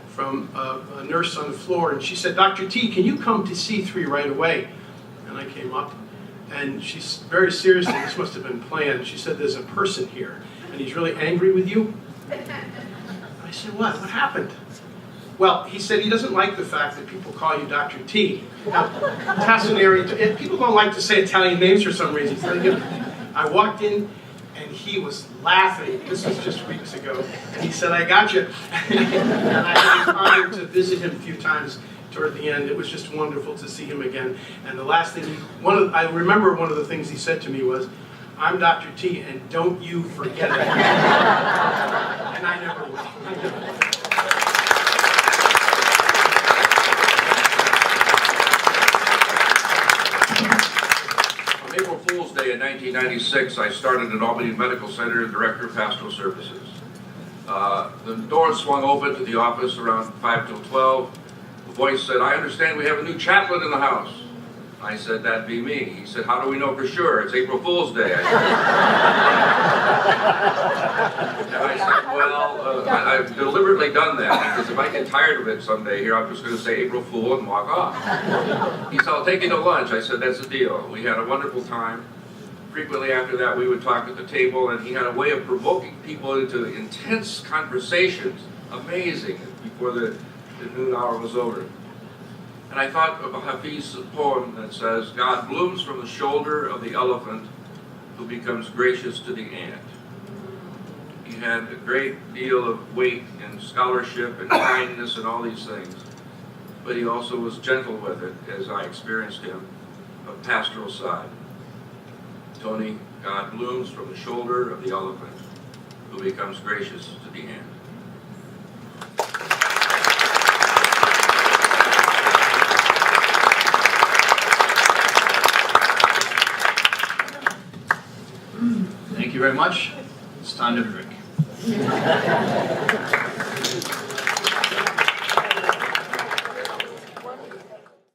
from a nurse on the floor, and she said, "Dr. T, can you come to C3 right away?" And I came up. And she's very seriously, this must have been planned, she said, "There's a person here, and he's really angry with you." I said, "What? What happened?" "Well," he said, "he doesn't like the fact that people call you Dr. T." Now, Tassinari, people don't like to say Italian names for some reason. I walked in, and he was laughing. This was just weeks ago. And he said, "I got you." And I was honored to visit him a few times. Toward the end, it was just wonderful to see him again. And the last thing, I remember one of the things he said to me was, "I'm Dr. T, and don't you forget it." And I never will. On April Fool's Day in 1996, I started at Albany Medical Center as Director of Pastoral Services. The doors swung open to the office around 5 till 12. The voice said, "I understand we have a new chaplain in the house." I said, "That'd be me." He said, "How do we know for sure? It's April Fool's Day." And I said, "Well, I've deliberately done that because if I get tired of it someday here, I'm just going to say April Fool and walk off." He said, "I'll take you to lunch." I said, "That's the deal." We had a wonderful time. Frequently after that, we would talk at the table, and he had a way of provoking people into intense conversations. Amazing, before the noon hour was over. And I thought of Hafiz's poem that says, God blooms from the shoulder of the elephant who becomes gracious to the ant. He had a great deal of weight in scholarship and kindness and all these things, but he also was gentle with it, as I experienced him, a pastoral side. Tony, God blooms from the shoulder of the elephant who becomes gracious to the ant. Thank you very much. It's time to drink.